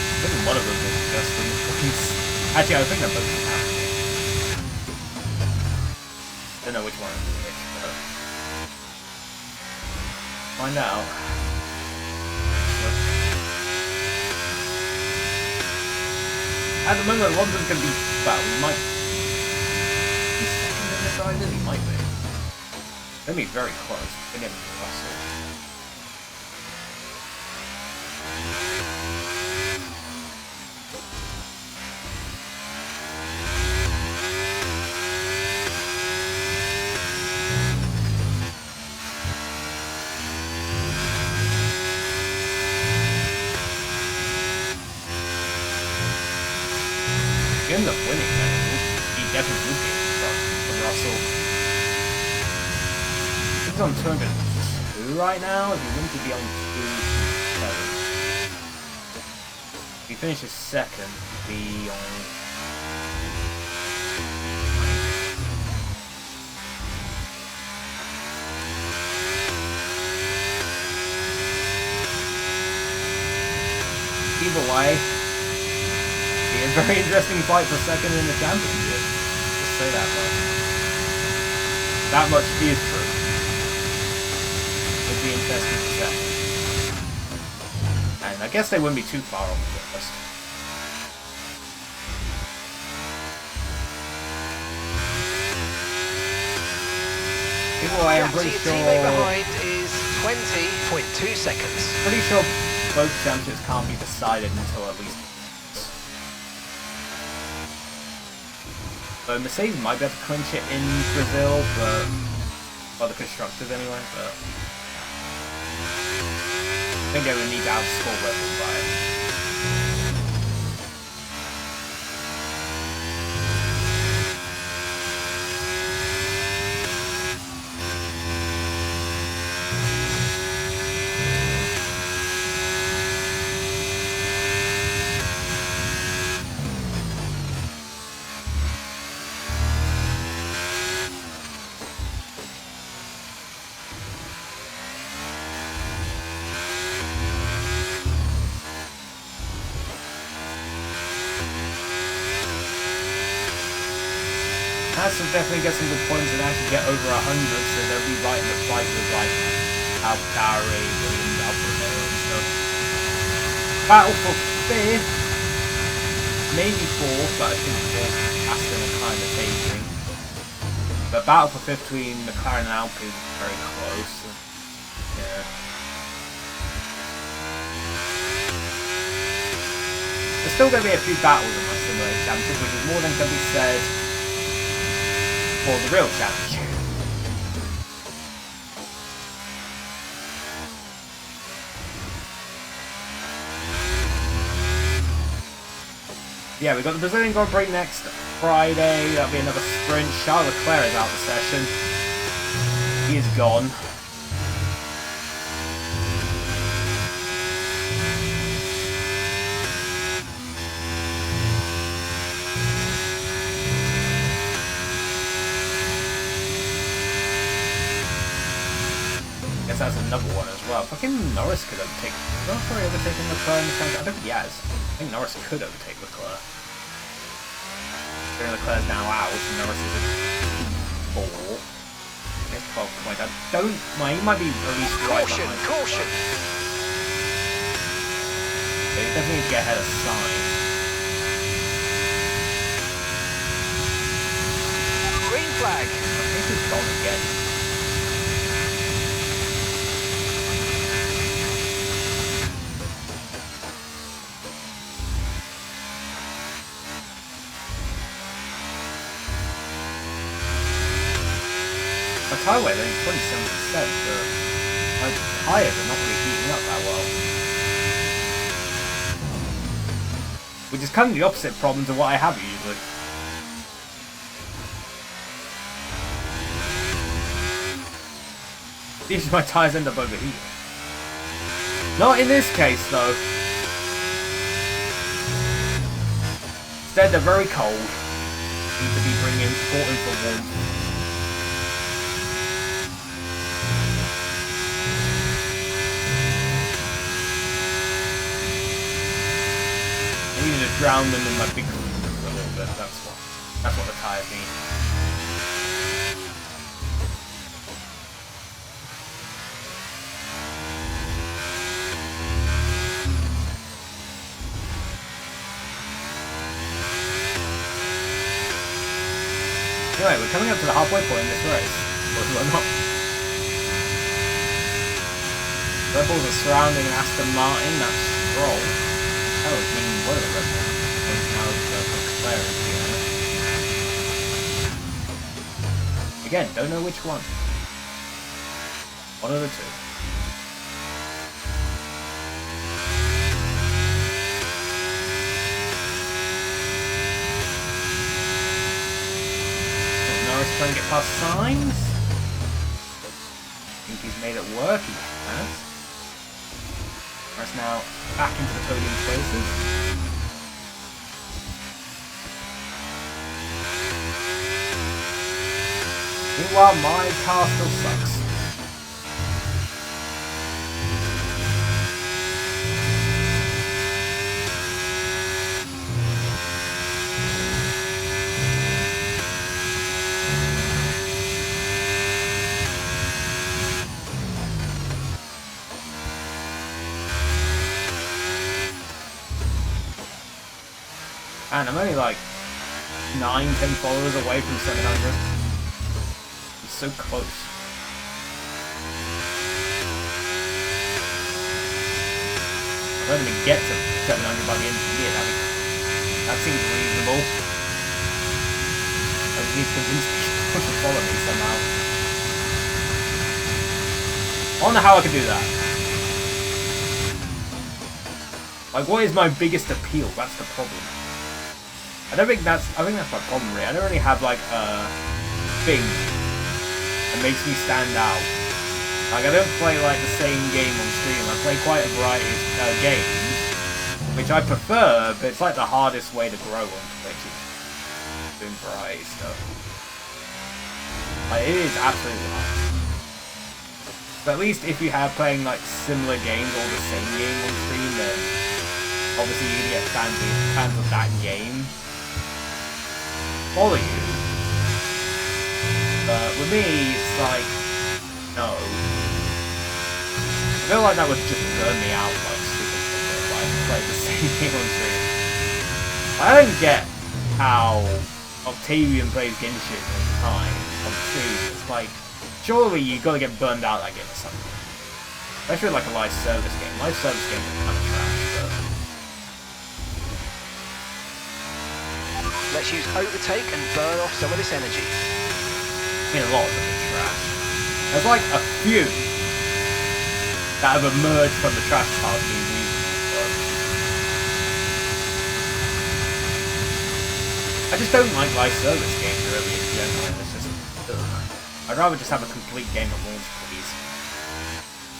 I think one of them is just in the fucking... Actually, I think they're both in that. Don't know which one is which, but... Find out. At the moment, London's going to be... Well, we might... Be second in this island? He might be. They'll be very close. Again, Russell. If you end up winning, then he definitely would be in front of Russell. He's on 202 right now. If he wins, he'd be on 207. If he finishes second, he'd be on... Either way, it'd be a very interesting fight for second in the championship. Just say that much. That much is true. It'd be interesting for second. And I guess they wouldn't be too far off the list. Either way, I'm pretty sure... teammate behind is 20.2 seconds. Pretty sure both championships can't be decided until at least... So Mercedes might be able to clinch it in Brazil, but... Well, the constructors anyway, but... I think they would need to outscore Red Bull by it. Has to definitely get some good points and actually get over 100, so they'll be right in the fight with like Alcari, Williams, Alfredo and stuff. Battle for 5th, maybe 4th, but I think 4th Aston are kind of taking. But battle for 5th between McLaren and Alpine is very close. Yeah. There's still going to be a few battles in my simulator championship, which is more than can be said for the real challenge. Yeah, we've got the Brazilian Grand Prix next Friday. That'll be another sprint. Charles Leclerc is out of the session. He is gone. That's another one as well. Fucking Norris could overtake. Has Norris overtaken Leclerc in the championship? I don't think he has. I think Norris could overtake Leclerc. Leclerc's now out, and Norris is at 4. There's 12 points. I don't. Well, he might be at least right behind. Caution! But he definitely needs to get ahead of Sainz. Green flag. I think he's gone again. My tyre weight only 27%, but my tyres are not really heating up that well. Which is kind of the opposite problem to what I have usually. Usually my tyres end up overheating. Not in this case though. Instead they're very cold. Need to be brought in for warmth. drown them in my big for a little bit. That's what the tires need. Anyway, we're coming up to the halfway point in this race. Or we're not. Red Bulls are surrounding Aston Martin, that's Stroll. Oh, I mean, what are the Red Bulls? Now Leclerc is behind. Again, don't know which one. One of the two. Norris trying to get past Sainz. I think he's made it work. He has. Norris now back into the podium places. Meanwhile, my car still sucks. And I'm only like 9-10 followers away from 700. It's so close. I'm hoping to get to 700 by the end of the year. That seems reasonable. I just need to convince people to follow me somehow. I wonder how I can do that. Like, what is my biggest appeal? That's the problem. I think that's my problem really. I don't really have like a thing that makes me stand out. Like I don't play like the same game on stream. I play quite a variety of games, which I prefer, but it's like the hardest way to grow on Twitch is doing variety stuff. Like it is absolutely hard. But at least if you have playing like similar games or the same game on stream, then obviously you're gonna get fans of that game follow you. But with me, it's like, no. I feel like that would just burn me out like super quickly if I played the same game on stream. I don't get how Octavian plays Genshin all the time on stream. It's like, surely you gotta get burned out that game or something. Especially like a live service game. Live service games are kind of trash, but... Let's use overtake and burn off some of this energy. I mean, a lot of them are trash. There's like a few that have emerged from the trash pile being reasonable. I just don't like live service games really in general. It's just, ugh. I'd rather just have a complete game at launch, please.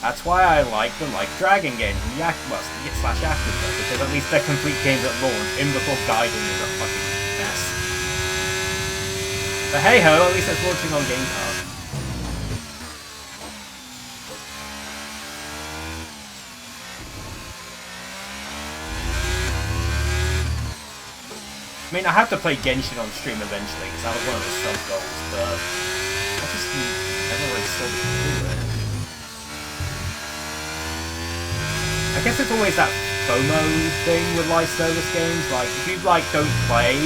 That's why I like the Like Dragon games and Yakuza, slash Yakuza, because at least they're complete games at launch, in before Gaiden is a fucking mess. But hey ho, at least it's launching on Game Pass. I mean, I have to play Genshin on stream eventually, because that was one of the sub-goals, but I just never really saw the do it. I guess it's always that FOMO thing with live service games, like, if you, like, don't play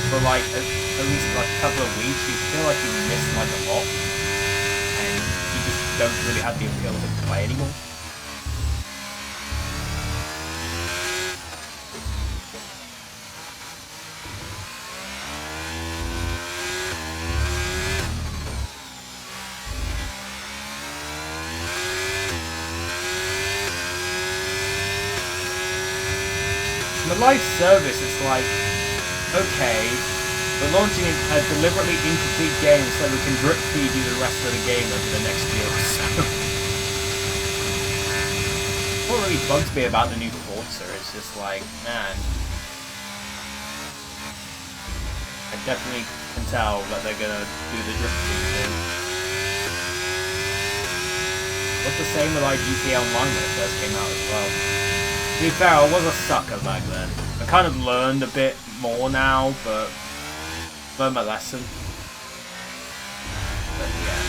for, like, at least, like, a couple of weeks, you feel like you miss, like, a lot, and you just don't really have the appeal to play anymore. The live service is like, okay, we're launching a deliberately incomplete game so we can drip feed you the rest of the game over the next year or so. What really bugs me about the new Forza is just like, man, I definitely can tell that they're gonna do the drip feed thing. What's the same with like GTA Online when it first came out as well. To be fair, I was a sucker back then. I kind of learned a bit more now, but learned my lesson. But yeah,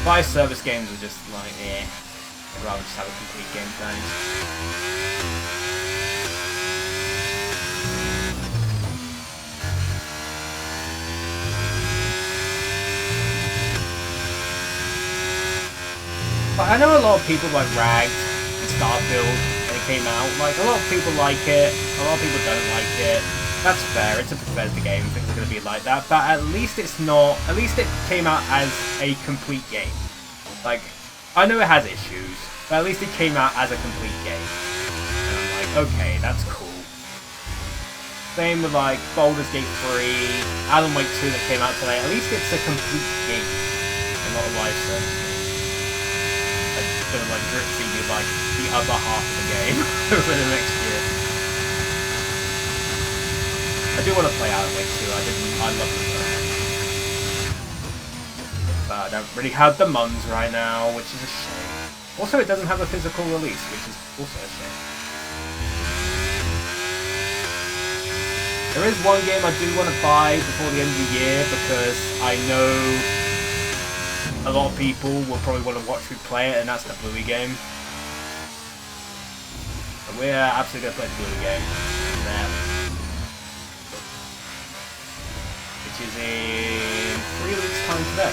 live service games are just like, eh. I'd rather just have a complete game, thanks. But I know a lot of people like Ragged and Starfield when it came out. Like, a lot of people like it, a lot of people don't like it. That's fair, it's a Bethesda game, things are going to be like that. But at least it's not, at least it came out as a complete game. Like, I know it has issues, but at least it came out as a complete game. And I'm like, okay, that's cool. Same with like Baldur's Gate 3, Alan Wake 2 that came out today. At least it's a complete game, and not a live service game. I'm gonna like drip feed you like the other half of the game over the next year. I do want to play Alan Wake 2. I love the game. But I don't really have the muns right now, which is a shame. Also, it doesn't have a physical release, which is also a shame. There is one game I do want to buy before the end of the year, because I know a lot of people will probably want to watch me play it, and that's the Bluey game. And we're absolutely going to play the Bluey game. There. Which is in 3 weeks' time today.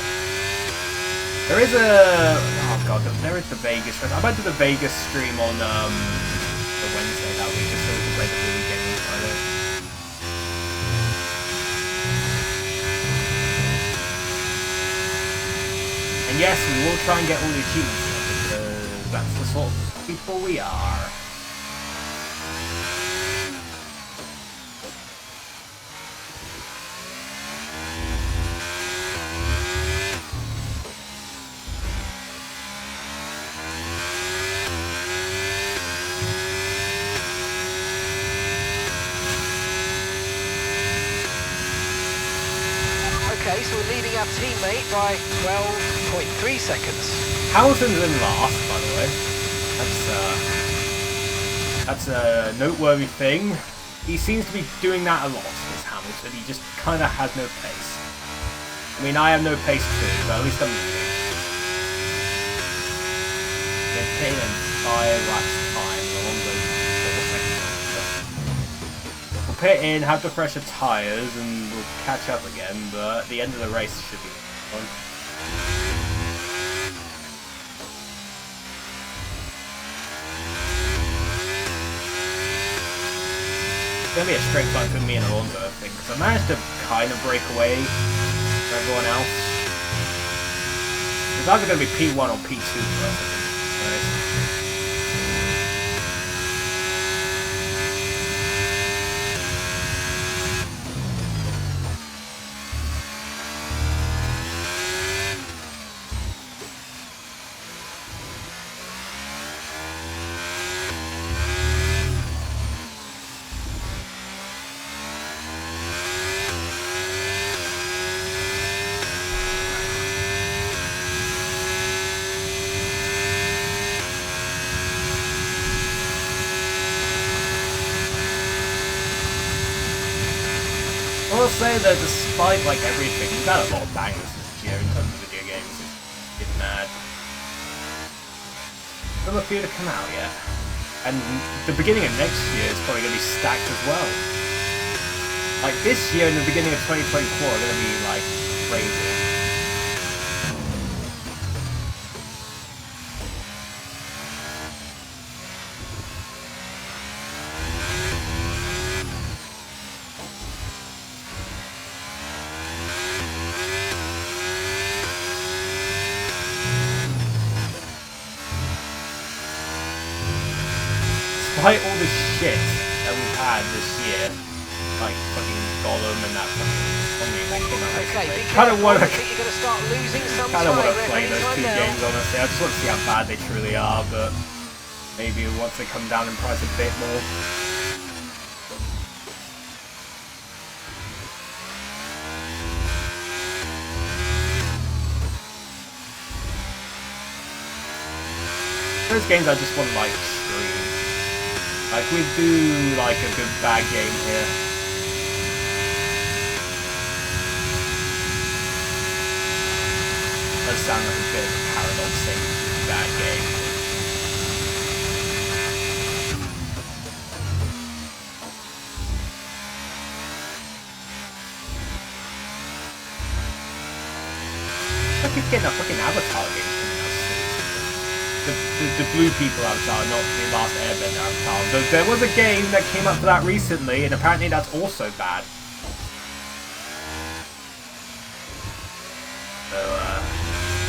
There is a... oh god, there is the Vegas... I might do the Vegas stream on the Wednesday that week, just so we can play the Bluey game on Friday. And yes, we will try and get all the achievements, because that's the sort of people we are. Okay, so we're leading our teammate by 12.3 seconds. Hamilton's in last, by the way. That's a noteworthy thing. He seems to be doing that a lot, this Hamilton. He just kind of has no pace. I mean, I have no pace too, but at least I'm leading. They're paying in 5 laps time along those 4 seconds. We'll pit in, have the fresher tyres, and we'll catch up again, but at the end of the race should be fun. It's going to be a straight fight between me and Alonso, I think, because I managed to kind of break away from everyone else. It's either going to be P1 or P2 for us, I think. I will say that despite like everything, we've had a lot of bangers this year in terms of video games. It's mad. Still a few to come out yet. And the beginning of next year is probably going to be stacked as well. Like this year and the beginning of 2024 are going to be like crazy. Despite all the shit that we've had this year, like fucking Gollum and that fucking kind of want to play those 2 games, honestly. I just want to see how bad they truly are, but maybe once they come down in price a bit more. Those games I just want to like stream. Like, we do like a good bad game here. Does sound like a bit of a paradox saying bad game. I keep getting a fucking Avatar game coming out soon. The blue people Avatar, not the last Airbender Avatar. Though there was a game that came up for that recently, and apparently that's also bad. So,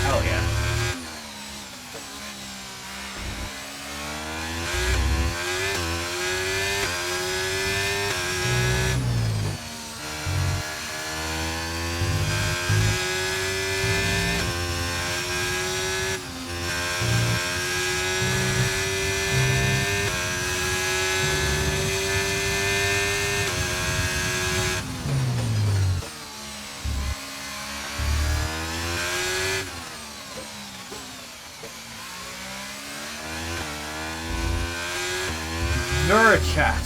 hell yeah. Chat.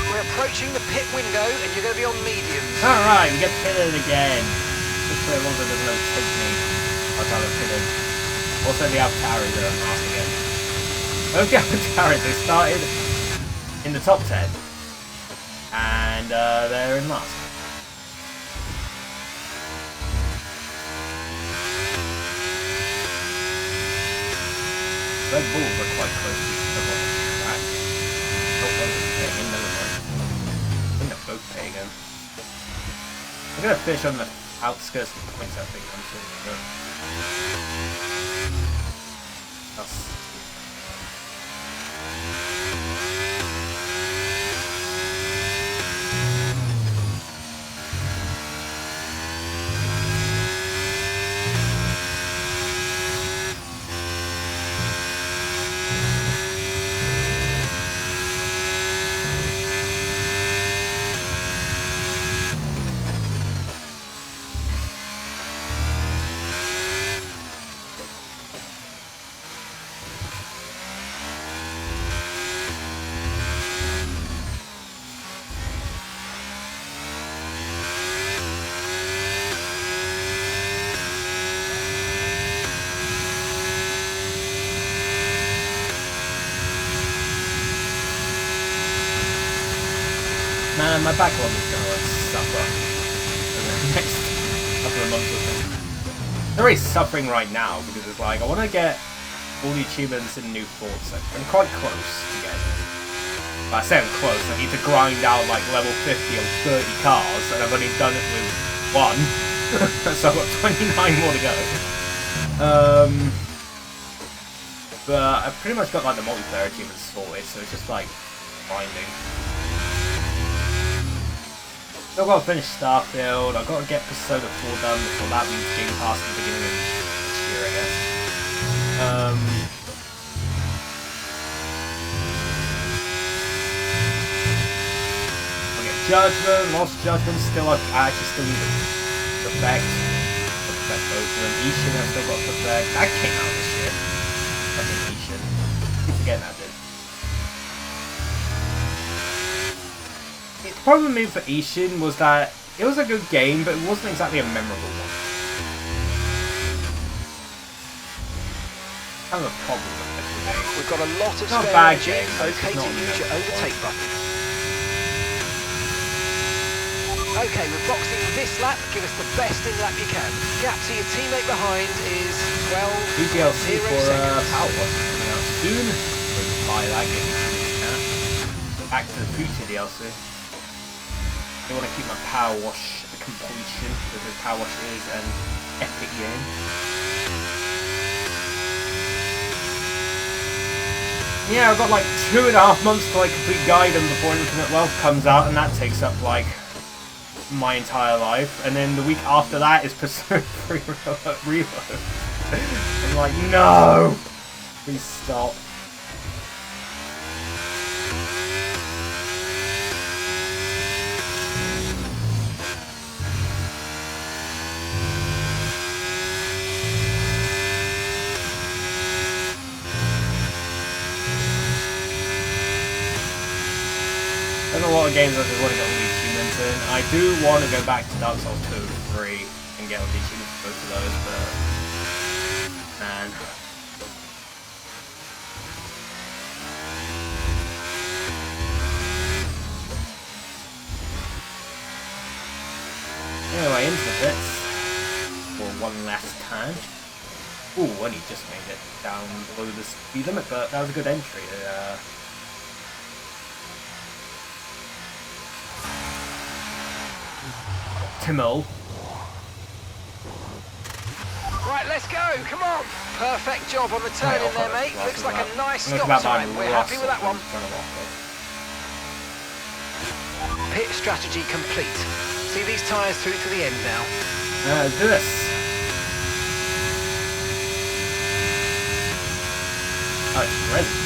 We're approaching the pit window and you're going to be on mediums. Alright, we get pitted again. Hopefully Alonso doesn't overtake me. I'll try to pitted. Also the Altaris are last again. Both the Altaris, they started in the top 10. And they're in last. Red Bulls are quite close to the track. Oh, one is pagan, never mind. I think they're both pagan. I'm gonna fish on the outskirts of the points, I think. I'm sure. That's... Man, my backlog is gonna suffer in the next couple of months or so. They're already suffering right now because it's like I want to get all the achievements in new forts. I'm quite close to getting it. But I say I'm close. I need to grind out like level 50 on 30 cars, and I've only done it with one, so I've got 29 more to go. But I've pretty much got like the multiplayer achievements sorted, so it's just like grinding. I've got to finish Starfield, I've got to get Persona 4 done before that leaves Game Pass at the beginning of next year, I guess. I'll get Judgment, Lost Judgment, still I actually still need to perfect both of them. Ishin I've still got to perfect. That came out this year. Fucking Ishin. Keep forgetting that did. The problem for Ishin was that it was a good game, but it wasn't exactly a memorable one. I have a problem with this game. We've got a lot of Not a spare bad energy. game, but Okay it's to not use your overtake button. Okay, we're boxing this lap. Give us the best in lap you can. Gap to your teammate behind is 12. DLC for seconds. Power Wash coming out soon. We'll buy that game as soon as we can. Back to the Future DLC. I want to keep my Power Wash completion because Power Wash is an epic game. Yeah, I've got like 2.5 months to like complete Gaiden before Infinite Wealth comes out, and that takes up like my entire life. And then the week after that is Persona 3 Reload. I'm like, no! Please stop. There's a lot of games I just want to get all these humans in. I do want to go back to Dark Souls 2 and 3 and get all these humans for both of those, but man. Anyway, into the bits for one last time. Ooh, only just made it down below the speed limit, but that was a good entry. Timol. Right, let's go. Come on. Perfect job on the turn in there, mate. Looks like a nice stop time. We're happy with that one. Pit strategy complete. See these tyres through to the end now. Let's do this. Oh, it's resin.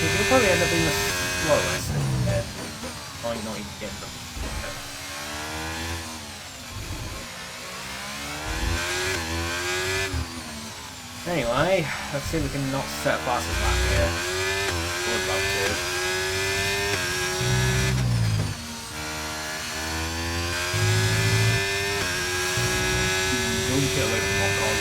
It'll probably end up being the slowest. Might not even get them. Anyway, let's see if we can not set fastest lap here. Would love to. Don't get away from lock-on.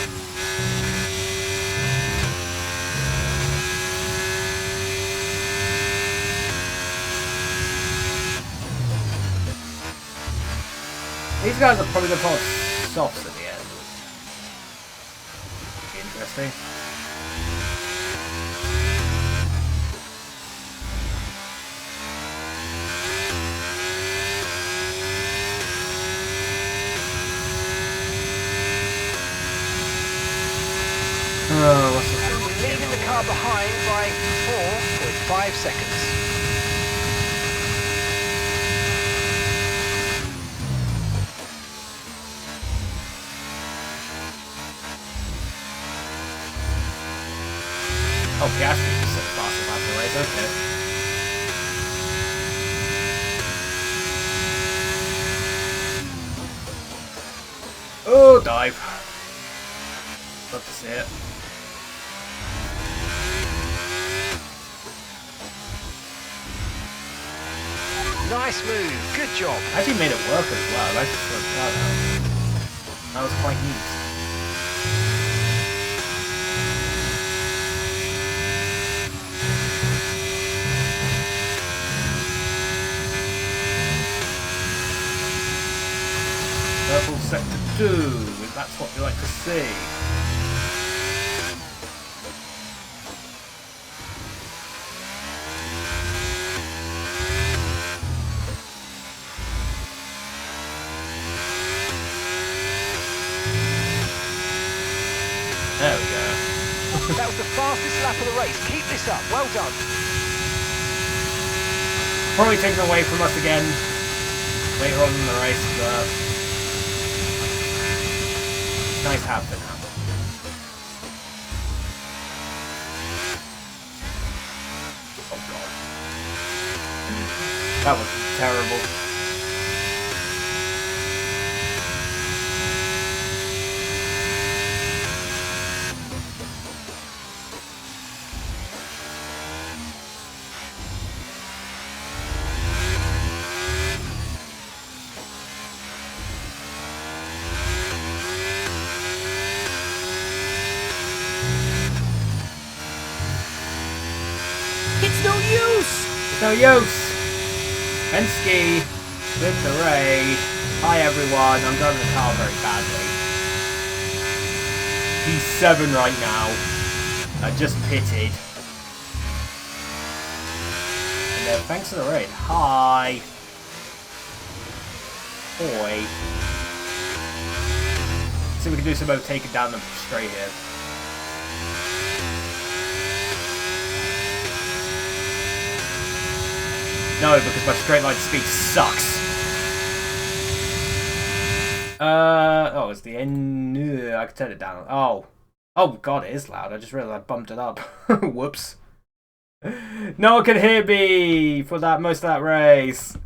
These guys are probably going to put softs at the end. Interesting. Oh, what's the And we're leaving the car behind by 4.5 seconds. Oh, Piastri just set the fastest lap of the race, okay. Oh, dive. Love to see it. Nice move, good job. I actually made it work as well. I just worked that out. That was quite neat. Purple sector 2, if that's what we like to see. There we go. That was the fastest lap of the race. Keep this up. Well done. Probably taken away from us again later on in the race, but nice have now. Oh god. That was terrible. No use! Penske with the raid. Hi everyone, I'm driving the car very badly. P7 right now. I just pitted. And thanks for the raid. Hi. Oi. Let's see if we can do some taking down the straight here. No, because my straight line speed sucks. Oh, it's the end. I can turn it down. Oh. Oh, God, it is loud. I just realized I bumped it up. Whoops. No one could hear me for that most of that race.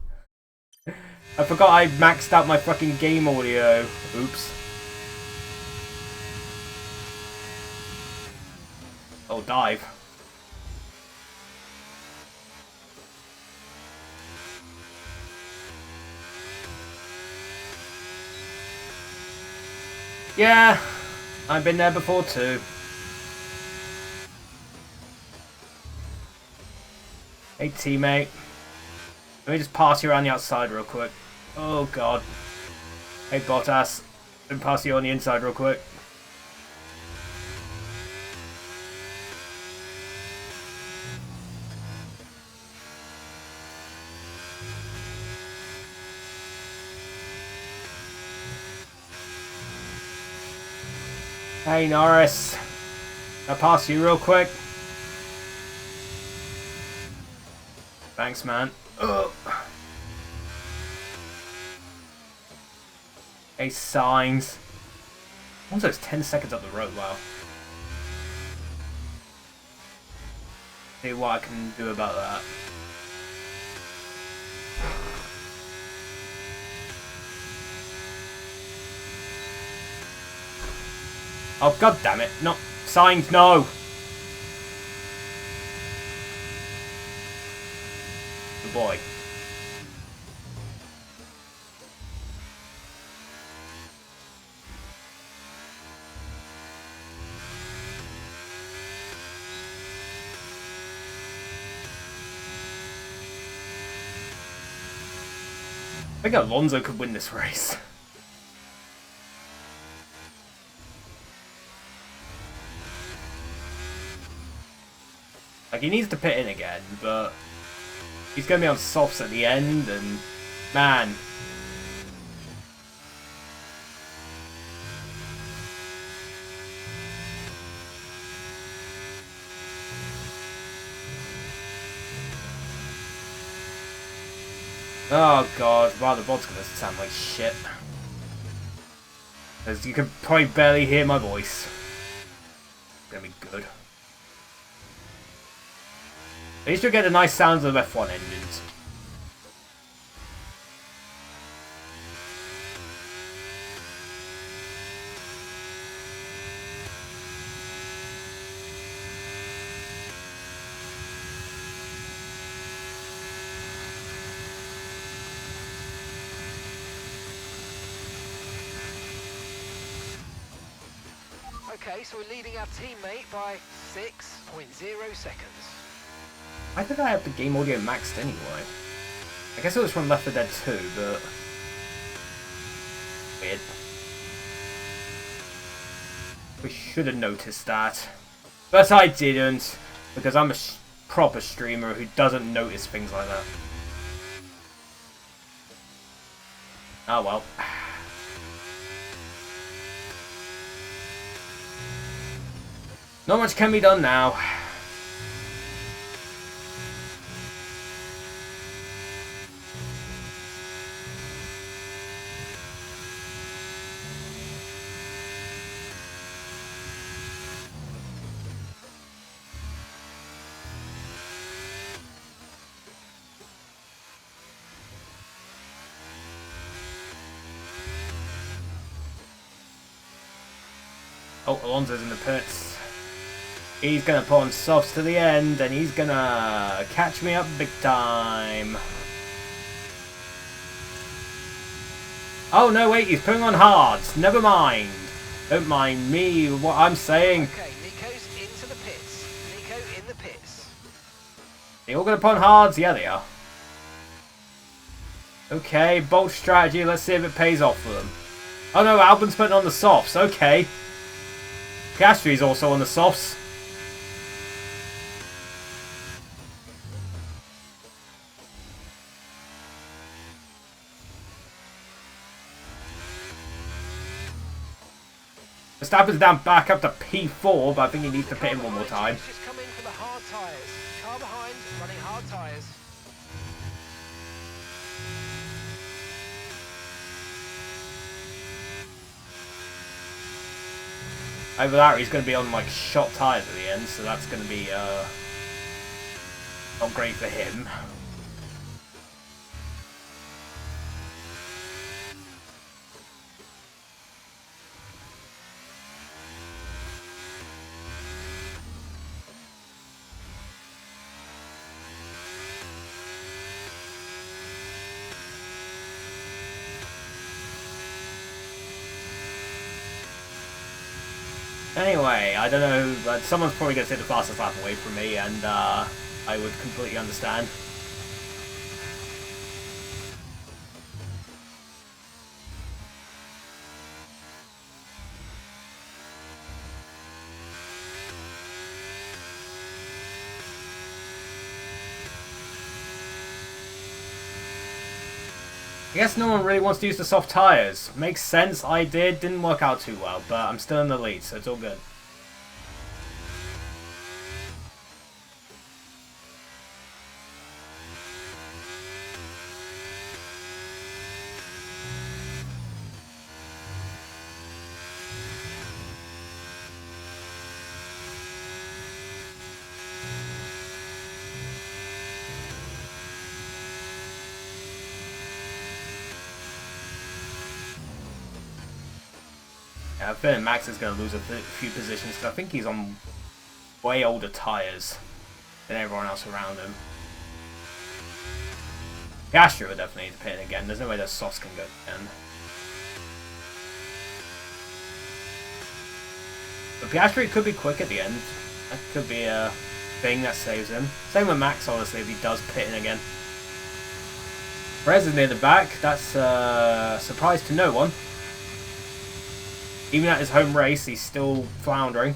I forgot I maxed out my fucking game audio. Oops. Oh, dive. Yeah, I've been there before too. Hey teammate. Let me just pass you around the outside real quick. Oh god. Hey Bottas. Let me pass you on the inside real quick. Hey Norris. I'll pass you real quick. Thanks, man. Ugh. Hey, signs. Also, it's 10 seconds up the road. Wow. See what I can do about that. Oh, god damn it. No. Signs, no. Good boy. I think Alonso could win this race. Like, he needs to pit in again, but he's going to be on softs at the end, and man. Oh god, wow, the bod's going to sound like shit. As you can probably barely hear my voice. It's going to be good. At least you'll get the nice sounds of F1 engines. Okay, so we're leading our teammate by 6.0 seconds. I think I have the game audio maxed anyway. I guess it was from Left 4 Dead 2, but weird. We should have noticed that. But I didn't, because I'm a proper streamer who doesn't notice things like that. Oh well. Not much can be done now. Oh, Alonso's in the pits. He's gonna put on softs to the end, and he's gonna catch me up big time. Oh no, wait, he's putting on hards. Never mind. Don't mind me, what I'm saying. Okay, Nico's into the pits. Nico in the pits. They all gonna put on hards? Yeah, they are. Okay, bold strategy. Let's see if it pays off for them. Oh no, Albon's putting on the softs. Okay. Piastri's also on the softs. Verstappen's down back up to P4, but I think he needs to pit in one more time. Just come in for the hard tyres. Car behind, running hard tyres. Over that, he's going to be on like shot tyres at the end, so that's going to be Not great for him. Anyway, I don't know, but someone's probably going to take the fastest lap away from me, and I would completely understand. I guess no one really wants to use the soft tyres. Makes sense, I did. Didn't work out too well, but I'm still in the lead, so it's all good. Yeah, I feel Max is going to lose a few positions because I think he's on way older tyres than everyone else around him. Piastri would definitely need to pit again. There's no way those softs can go again. But Piastri could be quick at the end. That could be a thing that saves him. Same with Max, honestly, if he does pit in again. Perez is near the back. That's a surprise to no one. Even at his home race, he's still floundering.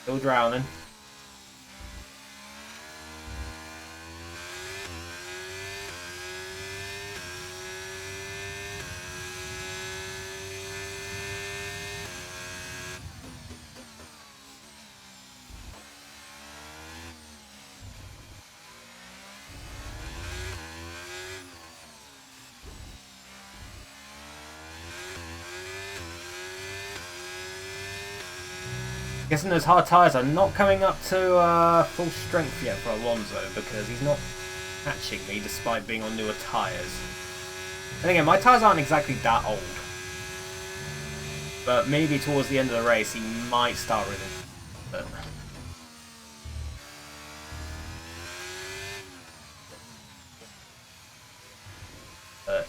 Still drowning. Guessing those hard tyres are not coming up to full strength yet for Alonso because he's not catching me despite being on newer tyres. And again, my tyres aren't exactly that old. But maybe towards the end of the race he might start rhythm. But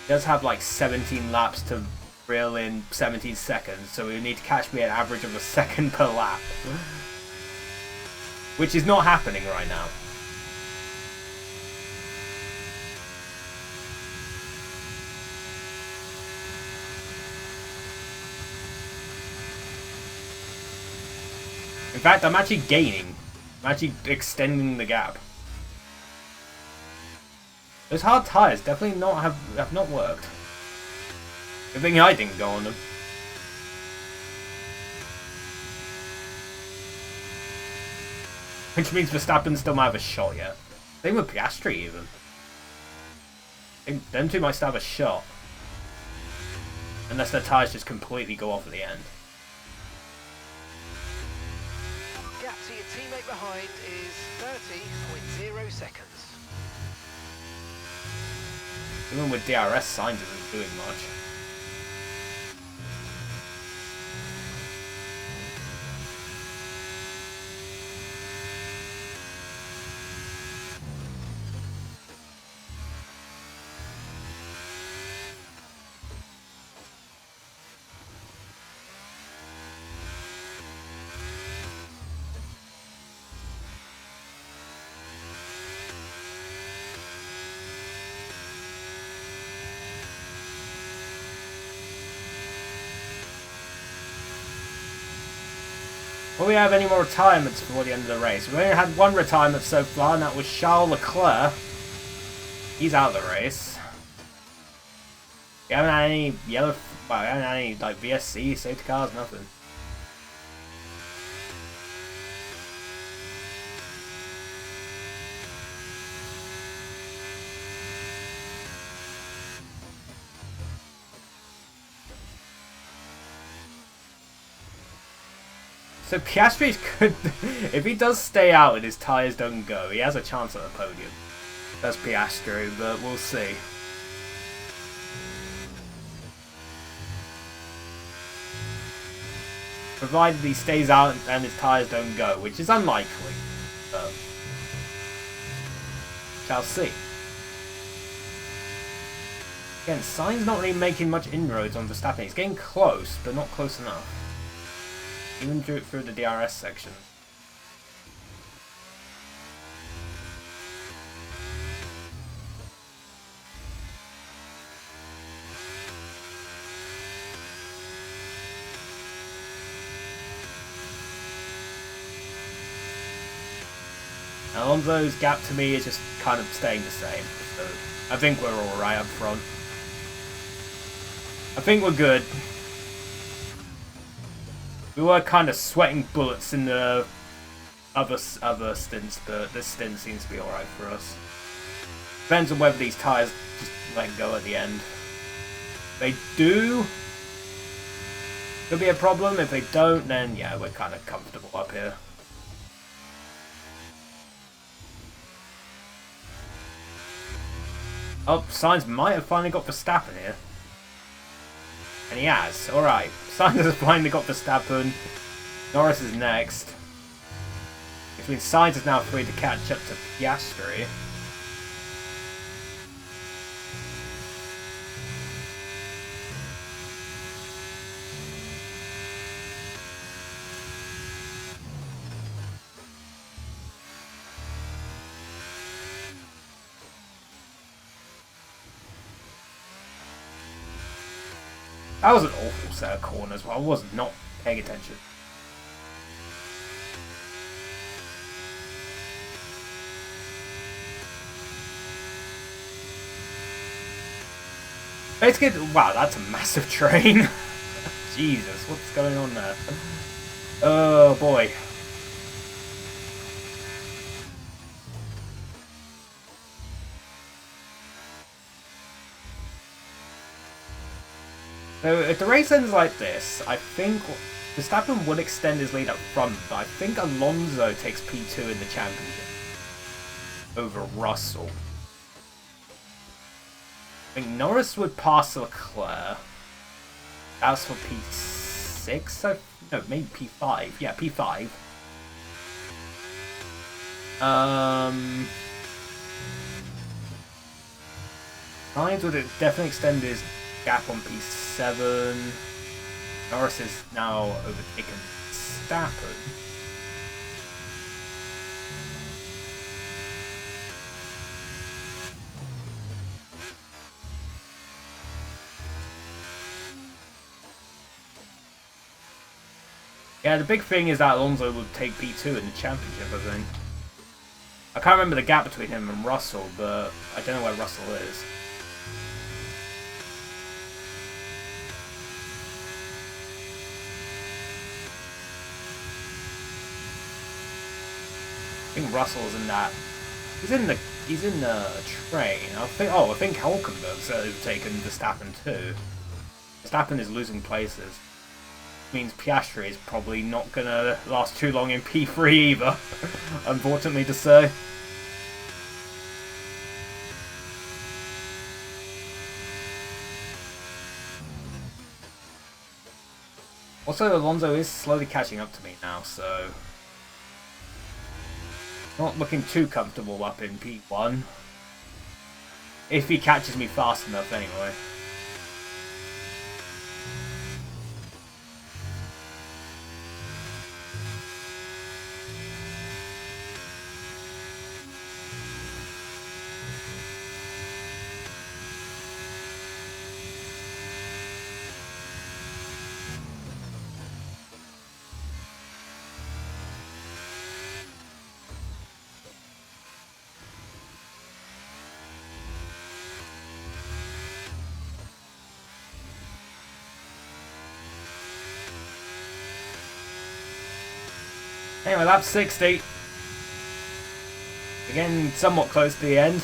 he does have like 17 laps to reel in 17 seconds, so we need to catch me at an average of a second per lap. Which is not happening right now. In fact, I'm actually gaining. I'm actually extending the gap. Those hard tyres definitely have not worked. Good thing I didn't go on them. Which means Verstappen still might have a shot yet. Same with Piastri even. Them two might still have a shot. Unless their tyres just completely go off at the end. Gap to your teammate behind is 30.0 seconds. Even with DRS, Sainz isn't doing much. Will we have any more retirements before the end of the race? We've only had one retirement so far, and that was Charles Leclerc. He's out of the race. We haven't had any yellow... Well, we haven't had any, like, VSC, safety cars, nothing. So Piastri's could, if he does stay out and his tyres don't go, he has a chance at a podium. That's Piastri, but we'll see. Provided he stays out and his tyres don't go, which is unlikely. So, shall see. Again, Sainz not really making much inroads on Verstappen. He's getting close, but not close enough. Even through the DRS section. Alonso's gap to me is just kind of staying the same. So I think we're alright up front. I think we're good. We were kind of sweating bullets in the other stints, but this stint seems to be alright for us. Depends on whether these tyres just let go at the end. If they do, could be a problem. If they don't, then yeah, we're kind of comfortable up here. Oh, Sainz might have finally got Verstappen here. And he has. Alright. Sainz has finally got Verstappen. Norris is next. Which means Sainz is now free to catch up to Piastri. That was an awful set of corners, but I was not paying attention. Basically, wow, that's a massive train. Jesus, what's going on there? Oh boy. So if the race ends like this, I think Verstappen would extend his lead up front, but I think Alonso takes P2 in the championship over Russell. I think Norris would pass Leclerc. That's for P6? No, maybe P5. Yeah, P5. Sainz would definitely extend his gap on P7. Norris is now overtaken Verstappen. Yeah, the big thing is that Alonso would take P2 in the championship, I think. I can't remember the gap between him and Russell, but I don't know where Russell is. I think Russell's in that. He's in the train. I think Hulkenberg's overtaken Verstappen too. Verstappen is losing places. Means Piastri is probably not gonna last too long in P3 either, unfortunately to say. Also, Alonso is slowly catching up to me now, so not looking too comfortable up in P1. If he catches me fast enough, anyway. Anyway, lap 60. Again, somewhat close to the end.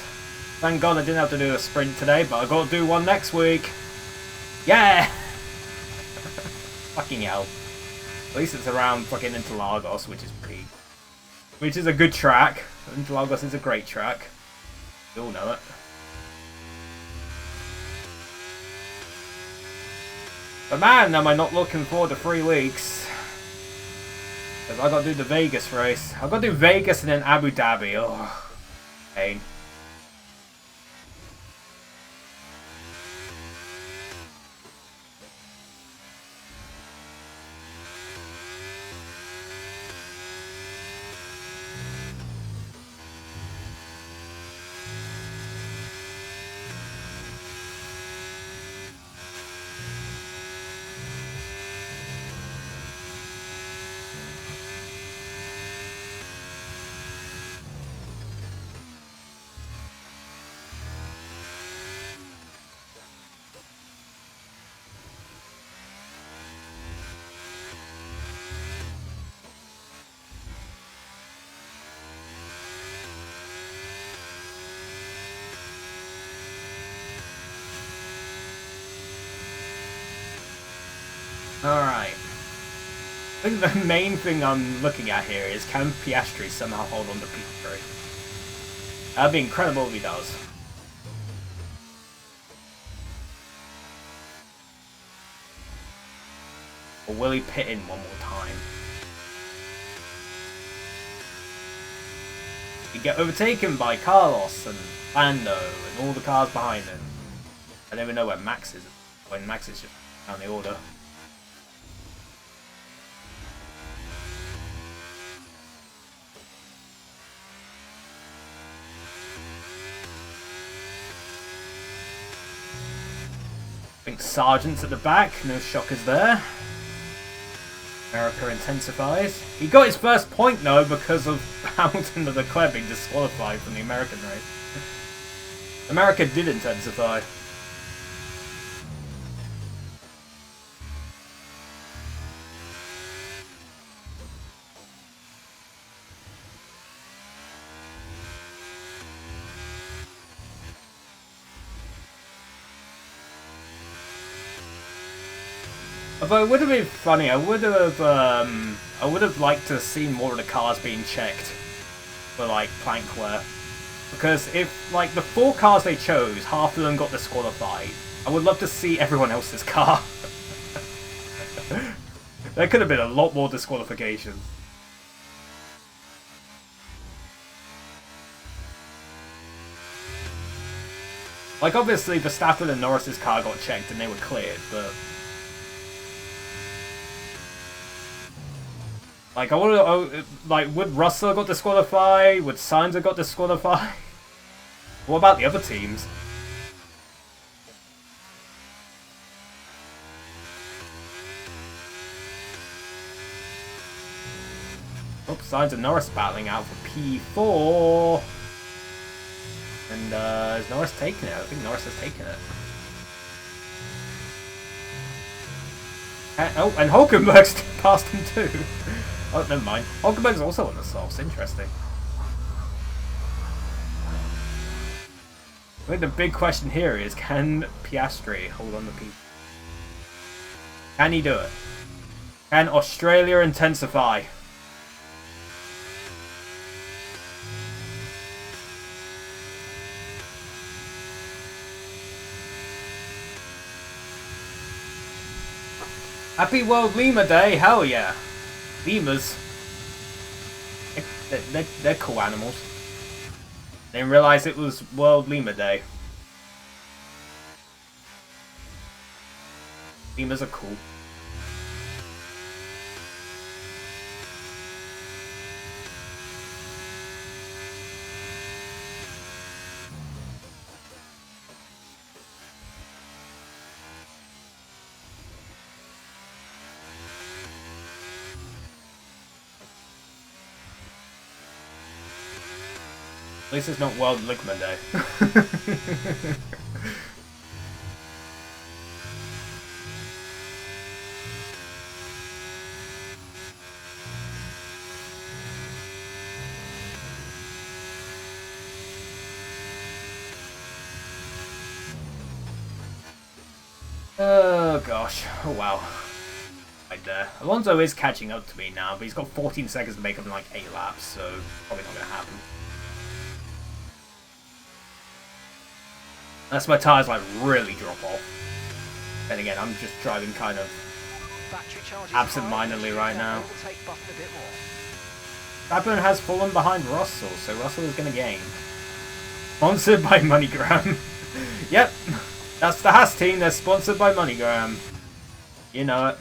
Thank God I didn't have to do a sprint today, but I got to do one next week. Yeah! Fucking hell. At least it's around fucking Interlagos, which is a good track. Interlagos is a great track. You all know it. But man, am I not looking forward to 3 weeks. Because I gotta do the Vegas race. I gotta do Vegas and then Abu Dhabi. Oh, pain. Alright. I think the main thing I'm looking at here is can Piastri somehow hold on to P3? That'd be incredible if he does. Or will he pit in one more time? He'd get overtaken by Carlos and Lando and all the cars behind him. I don't even know where Max is. When Max is just down the order. I think Sargent's at the back, no shockers there. America intensifies. He got his first point though because of Hamilton and Leclerc being disqualified from the American race. America did intensify. Although it would have been funny, I would have liked to see more of the cars being checked for like plank wear, because if like the 4 cars they chose, half of them got disqualified, I would love to see everyone else's car. There could have been a lot more disqualifications. Like obviously Verstappen and Norris's car got checked and they were cleared, but like, I would like, would Russell have got disqualified? Would Sainz have got disqualified? What about the other teams? Oh, Sainz and Norris battling out for P4. And is Norris taking it? I think Norris has taken it. Oh, and Hulkenberg's passed him too. Oh, never mind. Hulkenberg's also on the softs. Interesting. I think the big question here is, can Piastri hold on to P? Can he do it? Can Australia intensify? Happy World Lemur Day! Hell yeah! Lemurs. They're cool animals. Didn't realise it was World Lemur Day. Lemurs are cool. At least it's not World Ligma Day. Oh gosh. Oh wow. I behind there. Alonso is catching up to me now, but he's got 14 seconds to make up in like 8 laps, so probably not going to happen. Unless my tyres like really drop off. Then again, I'm just driving kind of absent-mindedly right now. Verstappen has fallen behind Russell, so Russell is going to gain. Sponsored by MoneyGram. Yep, that's the Haas team. They're sponsored by MoneyGram. You know it.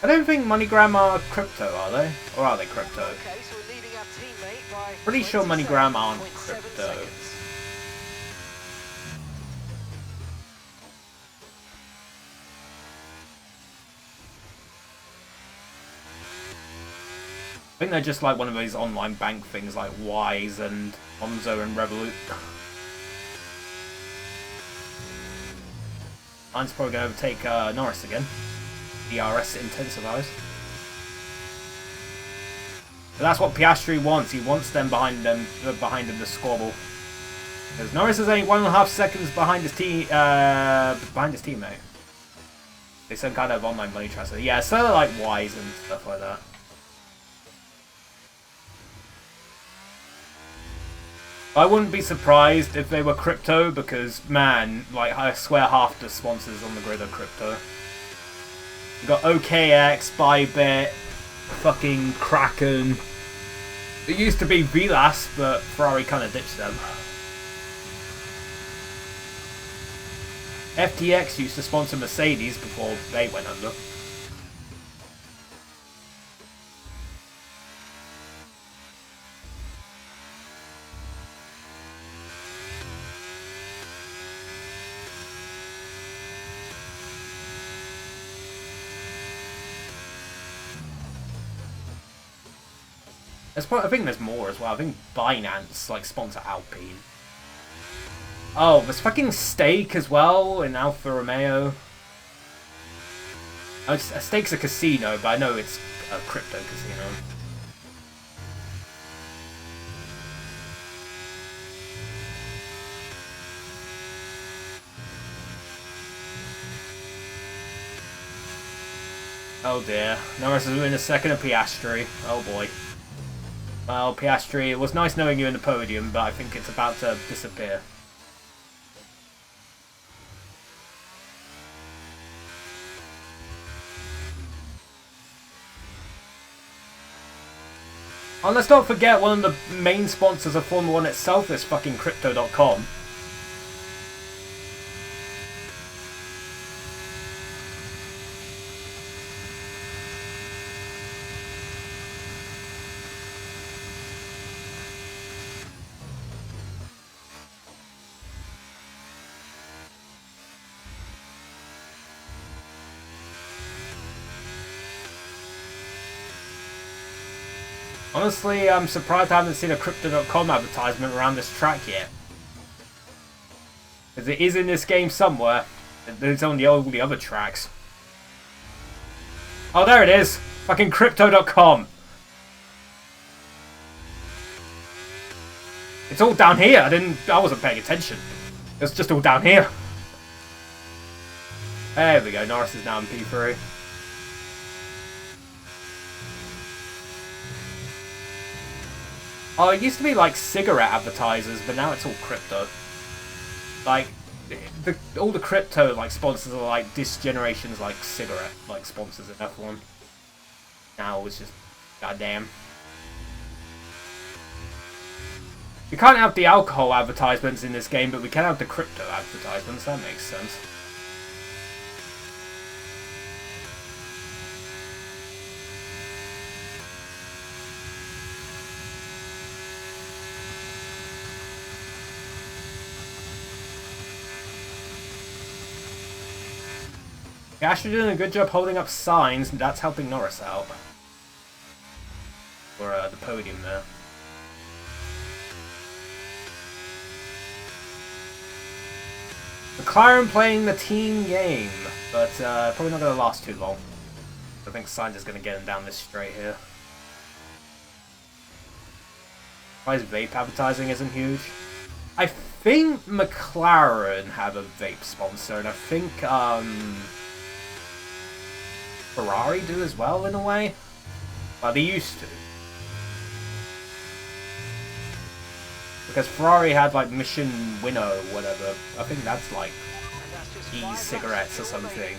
I don't think MoneyGram are crypto, are they? Or are they crypto? Okay, so we're leading our teammate by Pretty sure MoneyGram aren't crypto. seconds. I think they're just like one of these online bank things like Wise and Monzo and Revolut. Mine's probably going to overtake Norris again. DRS intensifies. But that's what Piastri wants. He wants them behind him to squabble. Because Norris is only 1.5 seconds behind his teammate. There's some kind of online money transfer. Yeah, so they're like Wise and stuff like that. I wouldn't be surprised if they were crypto because, man, like, I swear half the sponsors on the grid are crypto. You've got OKX, Bybit, fucking Kraken. It used to be Vilas, but Ferrari kind of ditched them. FTX used to sponsor Mercedes before they went under. I think there's more as well. I think Binance like sponsor Alpine. Oh, there's fucking Stake as well in Alfa Romeo. Oh, Stake's a casino, but I know it's a crypto casino. Oh dear. Norris is in a second of Piastri. Oh boy. Well, Piastri, it was nice knowing you in the podium, but I think it's about to disappear. And let's not forget one of the main sponsors of Formula 1 itself is fucking Crypto.com. Honestly, I'm surprised I haven't seen a Crypto.com advertisement around this track yet. Because it is in this game somewhere. It's on all the other tracks. Oh, there it is! Fucking Crypto.com! It's all down here. I wasn't paying attention. It's just all down here. There we go. Norris is now in P3. Oh, it used to be like cigarette advertisers, but now it's all crypto. Like, all the crypto like sponsors are like this generation's like cigarette like sponsors in F1. Now it's just goddamn. We can't have the alcohol advertisements in this game, but we can have the crypto advertisements. That makes sense. You're actually doing a good job holding up signs, and that's helping Norris out. For the podium there. McLaren playing the team game, but probably not going to last too long. I think Sainz is going to get him down this straight here. Why his vape advertising isn't huge? I think McLaren have a vape sponsor, and I think Ferrari do as well in a way. Well, they used to. Because Ferrari had like Mission Winnow or whatever. I think that's like e-cigarettes or something.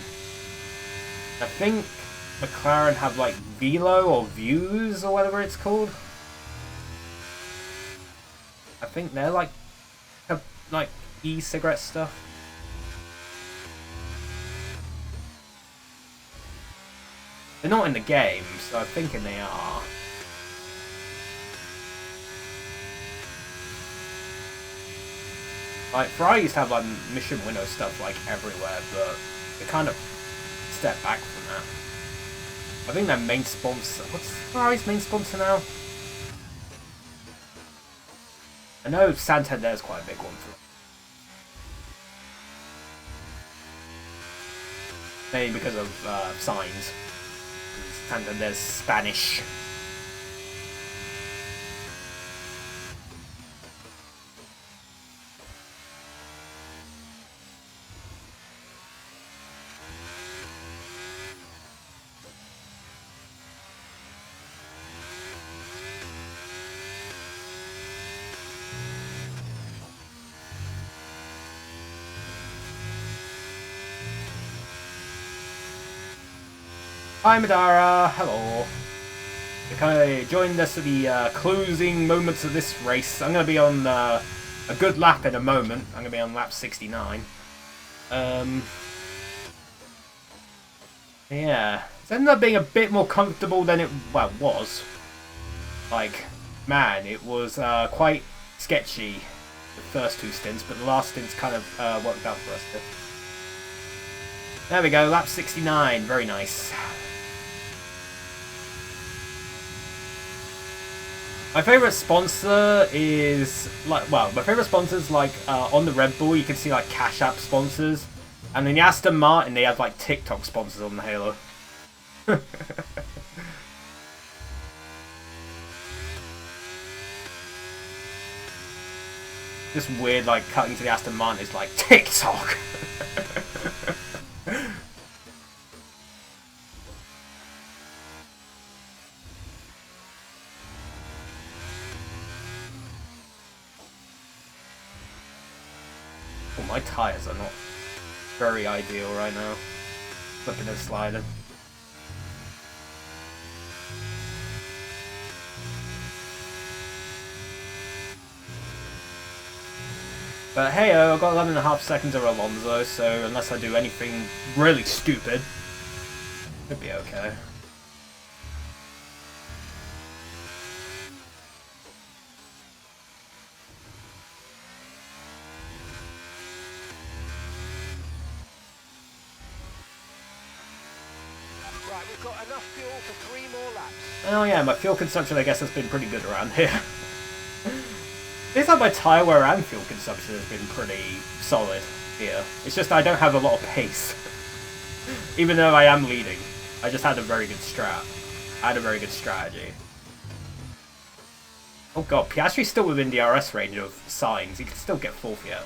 I think McLaren have like Velo or Views or whatever it's called. I think they're like e-cigarette stuff. They're not in the game, so I'm thinking they are. Like, Ferrari used to have like Mission Winnow stuff like everywhere, but they kind of stepped back from that. I think their main sponsor... What's Ferrari's main sponsor now? I know Santander's quite a big one for them. Maybe because of signs. Santander's Spanish. Hi Madara, hello. You kind of joined us at the closing moments of this race. I'm going to be on a good lap in a moment. I'm going to be on lap 69. Yeah, it's ended up being a bit more comfortable than it was. Like, man, it was quite sketchy the first two stints, but the last stint's kind of worked out for us. There we go, lap 69, very nice. My favourite sponsor is, like, well, my favourite sponsors, like, on the Red Bull, you can see, like, Cash App sponsors. And in the Aston Martin, they have, like, TikTok sponsors on the Halo. This weird, like, cutting to the Aston Martin is, like, TikTok! My tyres are not very ideal right now. Flipping and sliding. But hey, I've got 11.5 seconds of Alonso, so unless I do anything really stupid, it'll be okay. Right, we've got enough fuel for 3 more laps. Oh yeah, my fuel consumption I guess has been pretty good around here. Seems like my tyre wear and fuel consumption has been pretty solid here. It's just I don't have a lot of pace. Even though I am leading. I just had a very good strat. I had a very good strategy. Oh god, Piastri's still within the RS range of signs. He can still get 4th yet.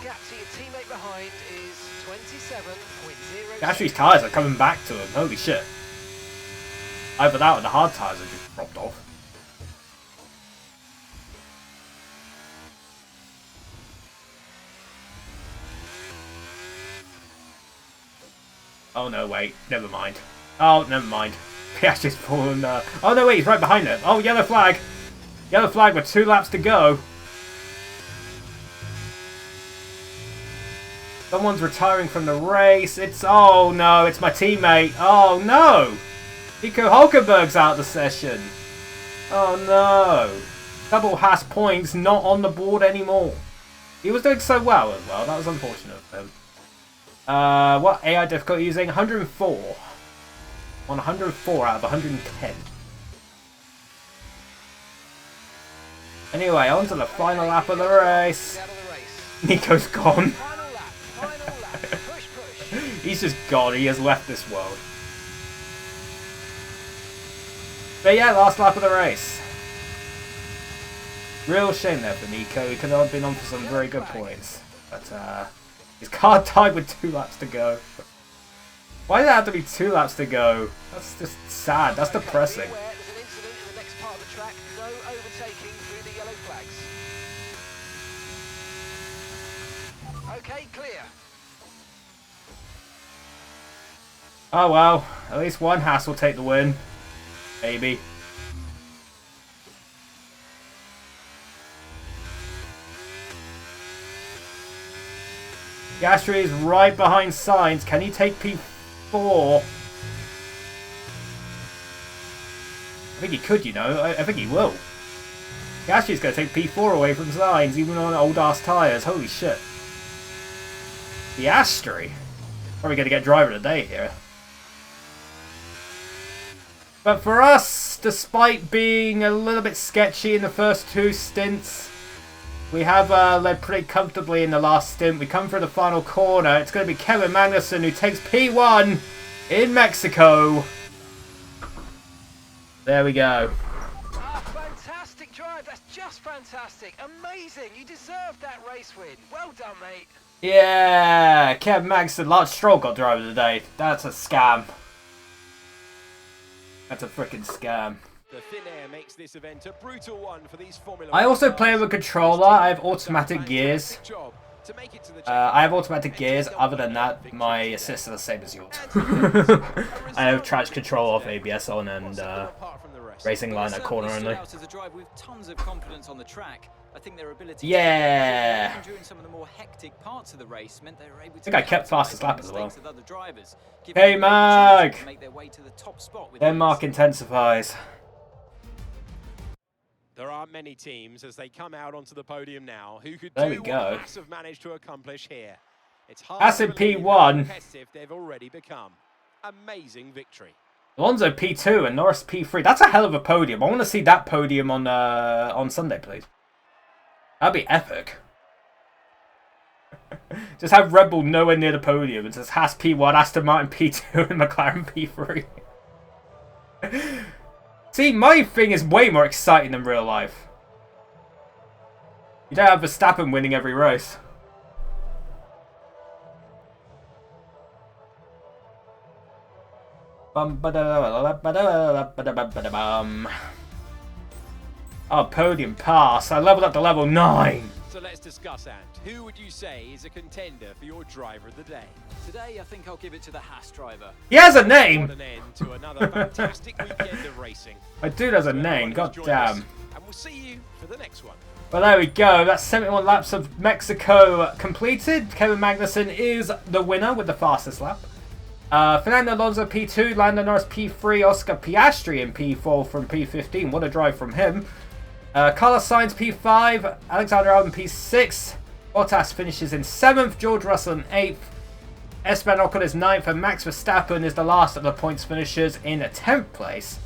Gap to your teammate behind is 27.0. Piastri's tyres are coming back to him. Holy shit. Either that or the hard tyres have just dropped off. Oh no, wait. Never mind. Oh, never mind. Piastri's fallen. Oh no, wait, he's right behind it. Oh, yellow flag. Yellow flag with 2 laps to go. Someone's retiring from the race. It's... Oh no, it's my teammate. Oh no! Nico Hulkenberg's out of the session. Oh no. Double Haas points not on the board anymore. He was doing so well as well. That was unfortunate for him. What AI difficulty using? 104. On 104 out of 110. Anyway, on to the final lap of the race. Nico's gone. He's just gone. He has left this world. But yeah, last lap of the race. Real shame there for Nico. He could have been on for some very good points. But his car died with 2 laps to go. Why did it have to be 2 laps to go? That's just sad. That's depressing. There's an incident in the next part of the track. No overtaking through the yellow flags. Okay, clear. Oh well, at least one Haas will take the win. Maybe. Gasly is right behind Sainz. Can he take P4? I think he could, you know. I think he will. Gasly's going to take P4 away from Sainz, even on old ass tyres. Holy shit. Piastri. Probably going to get driver of the day here. But for us, despite being a little bit sketchy in the first 2 stints, we have led pretty comfortably in the last stint. We come for the final corner. It's going to be Kevin Magnussen who takes P1 in Mexico. There we go. Ah, fantastic drive. That's just fantastic. Amazing. You deserved that race win. Well done, mate. Yeah, Kevin Magnussen, Lance Stroll got driver of the day. That's a scam. That's a freaking scam. The thin air makes this event a brutal one for these Formula I 1 also cars. play with a controller. I have automatic gears. Job to make it to the I have automatic gears. Other than that, my assists are the same as yours. I have traction control off, ABS on, and racing line at corner only. With tons of confidence on the track. I think their ability Yeah. during some of the more hectic parts of the race meant they were able to I think I kept fastest lap as well. of other drivers, Hey, giving them the opportunity Mag! to make their way to the top spot with Denmark ease. intensifies. There aren't many teams as they come out onto the podium now who could There we do go. what Haas have managed to accomplish here. It's hard Haas to in believe how P1. competitive they've already become. Amazing victory. Alonso P2 and Norris P3. That's a hell of a podium. I want to see that podium on Sunday, please. That'd be epic. Just have Red Bull nowhere near the podium. It says Haas P1, Aston Martin P2, and McLaren P3. See, my thing is way more exciting than real life. You don't have Verstappen winning every race. Oh, podium pass. I leveled up to level 9. So let's discuss, Ant. Who would you say is a contender for your driver of the day? Today, I think I'll give it to the Haas driver. He has a name! What an end to another fantastic weekend of racing. My dude has a So name, everyone who's god joined us, damn. And we'll see you for the next one. Well, there we go. That's 71 laps of Mexico completed. Kevin Magnussen is the winner with the fastest lap. Fernando Alonso P2, Lando Norris P3, Oscar Piastri in P4 from P15. What a drive from him. Carlos Sainz P5, Alexander Albon P6, Bottas finishes in 7th, George Russell in 8th, Esteban Ocon is 9th, and Max Verstappen is the last of the points finishers in 10th place.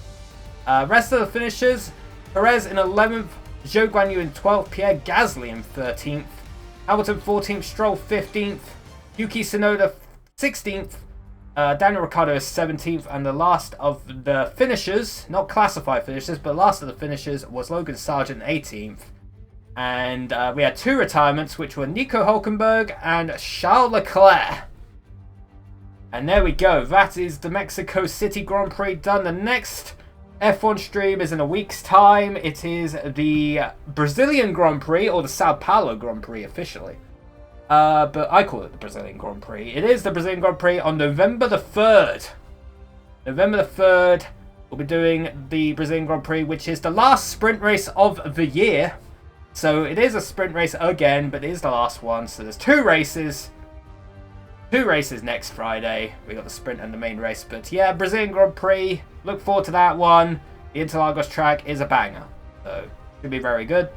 Rest of the finishers, Perez in 11th, Zhou Guanyu in 12th, Pierre Gasly in 13th, Hamilton 14th, Stroll 15th, Yuki Tsunoda 16th, Daniel Ricciardo is 17th, and the last of the finishers, not classified finishers, but last of the finishers was Logan Sargent 18th. And we had 2 retirements, which were Nico Hulkenberg and Charles Leclerc. And there we go. That is the Mexico City Grand Prix done. The next F1 stream is in a week's time. It is the Brazilian Grand Prix, or the Sao Paulo Grand Prix officially. But I call it the Brazilian Grand Prix. It is the Brazilian Grand Prix on November the 3rd. November the 3rd, we'll be doing the Brazilian Grand Prix, which is the last sprint race of the year. So it is a sprint race again, but it is the last one. So there's 2 races. 2 races next Friday. We got the sprint and the main race. But yeah, Brazilian Grand Prix. Look forward to that one. The Interlagos track is a banger. So should be very good.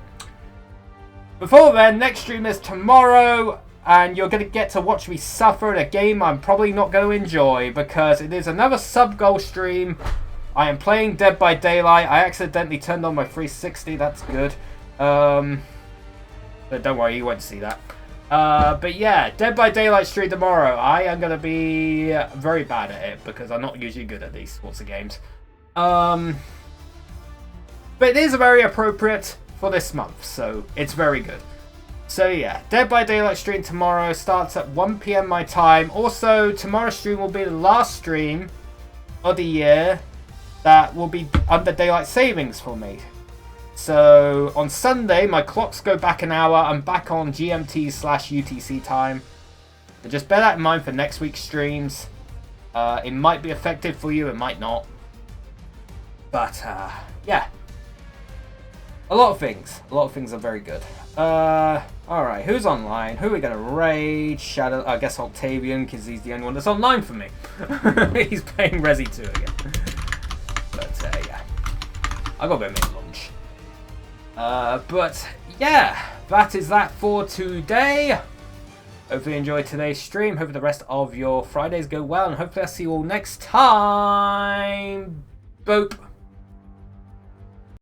Before then, next stream is tomorrow, and you're going to get to watch me suffer in a game I'm probably not going to enjoy, because it is another sub-goal stream. I am playing Dead by Daylight. I accidentally turned on my 360, that's good. But don't worry, you won't see that. But yeah, Dead by Daylight stream tomorrow. I am going to be very bad at it, because I'm not usually good at these sorts of games. But it is very appropriate for this month, so it's very good. So yeah, Dead by Daylight stream tomorrow starts at 1 PM my time. Also, tomorrow's stream will be the last stream of the year that will be under daylight savings for me. So on Sunday, my clocks go back an hour. I'm back on GMT/UTC time. But just bear that in mind for next week's streams. It might be effective for you, it might not. But yeah. A lot of things are very good. Alright, who's online? Who are we going to raid? Shadow, I guess Octavian, because he's the only one that's online for me. He's playing Resi 2 again. But yeah. I got to go make lunch. But yeah, that is that for today. Hopefully you enjoyed today's stream. Hope the rest of your Fridays go well. And hopefully I'll see you all next time. Boop.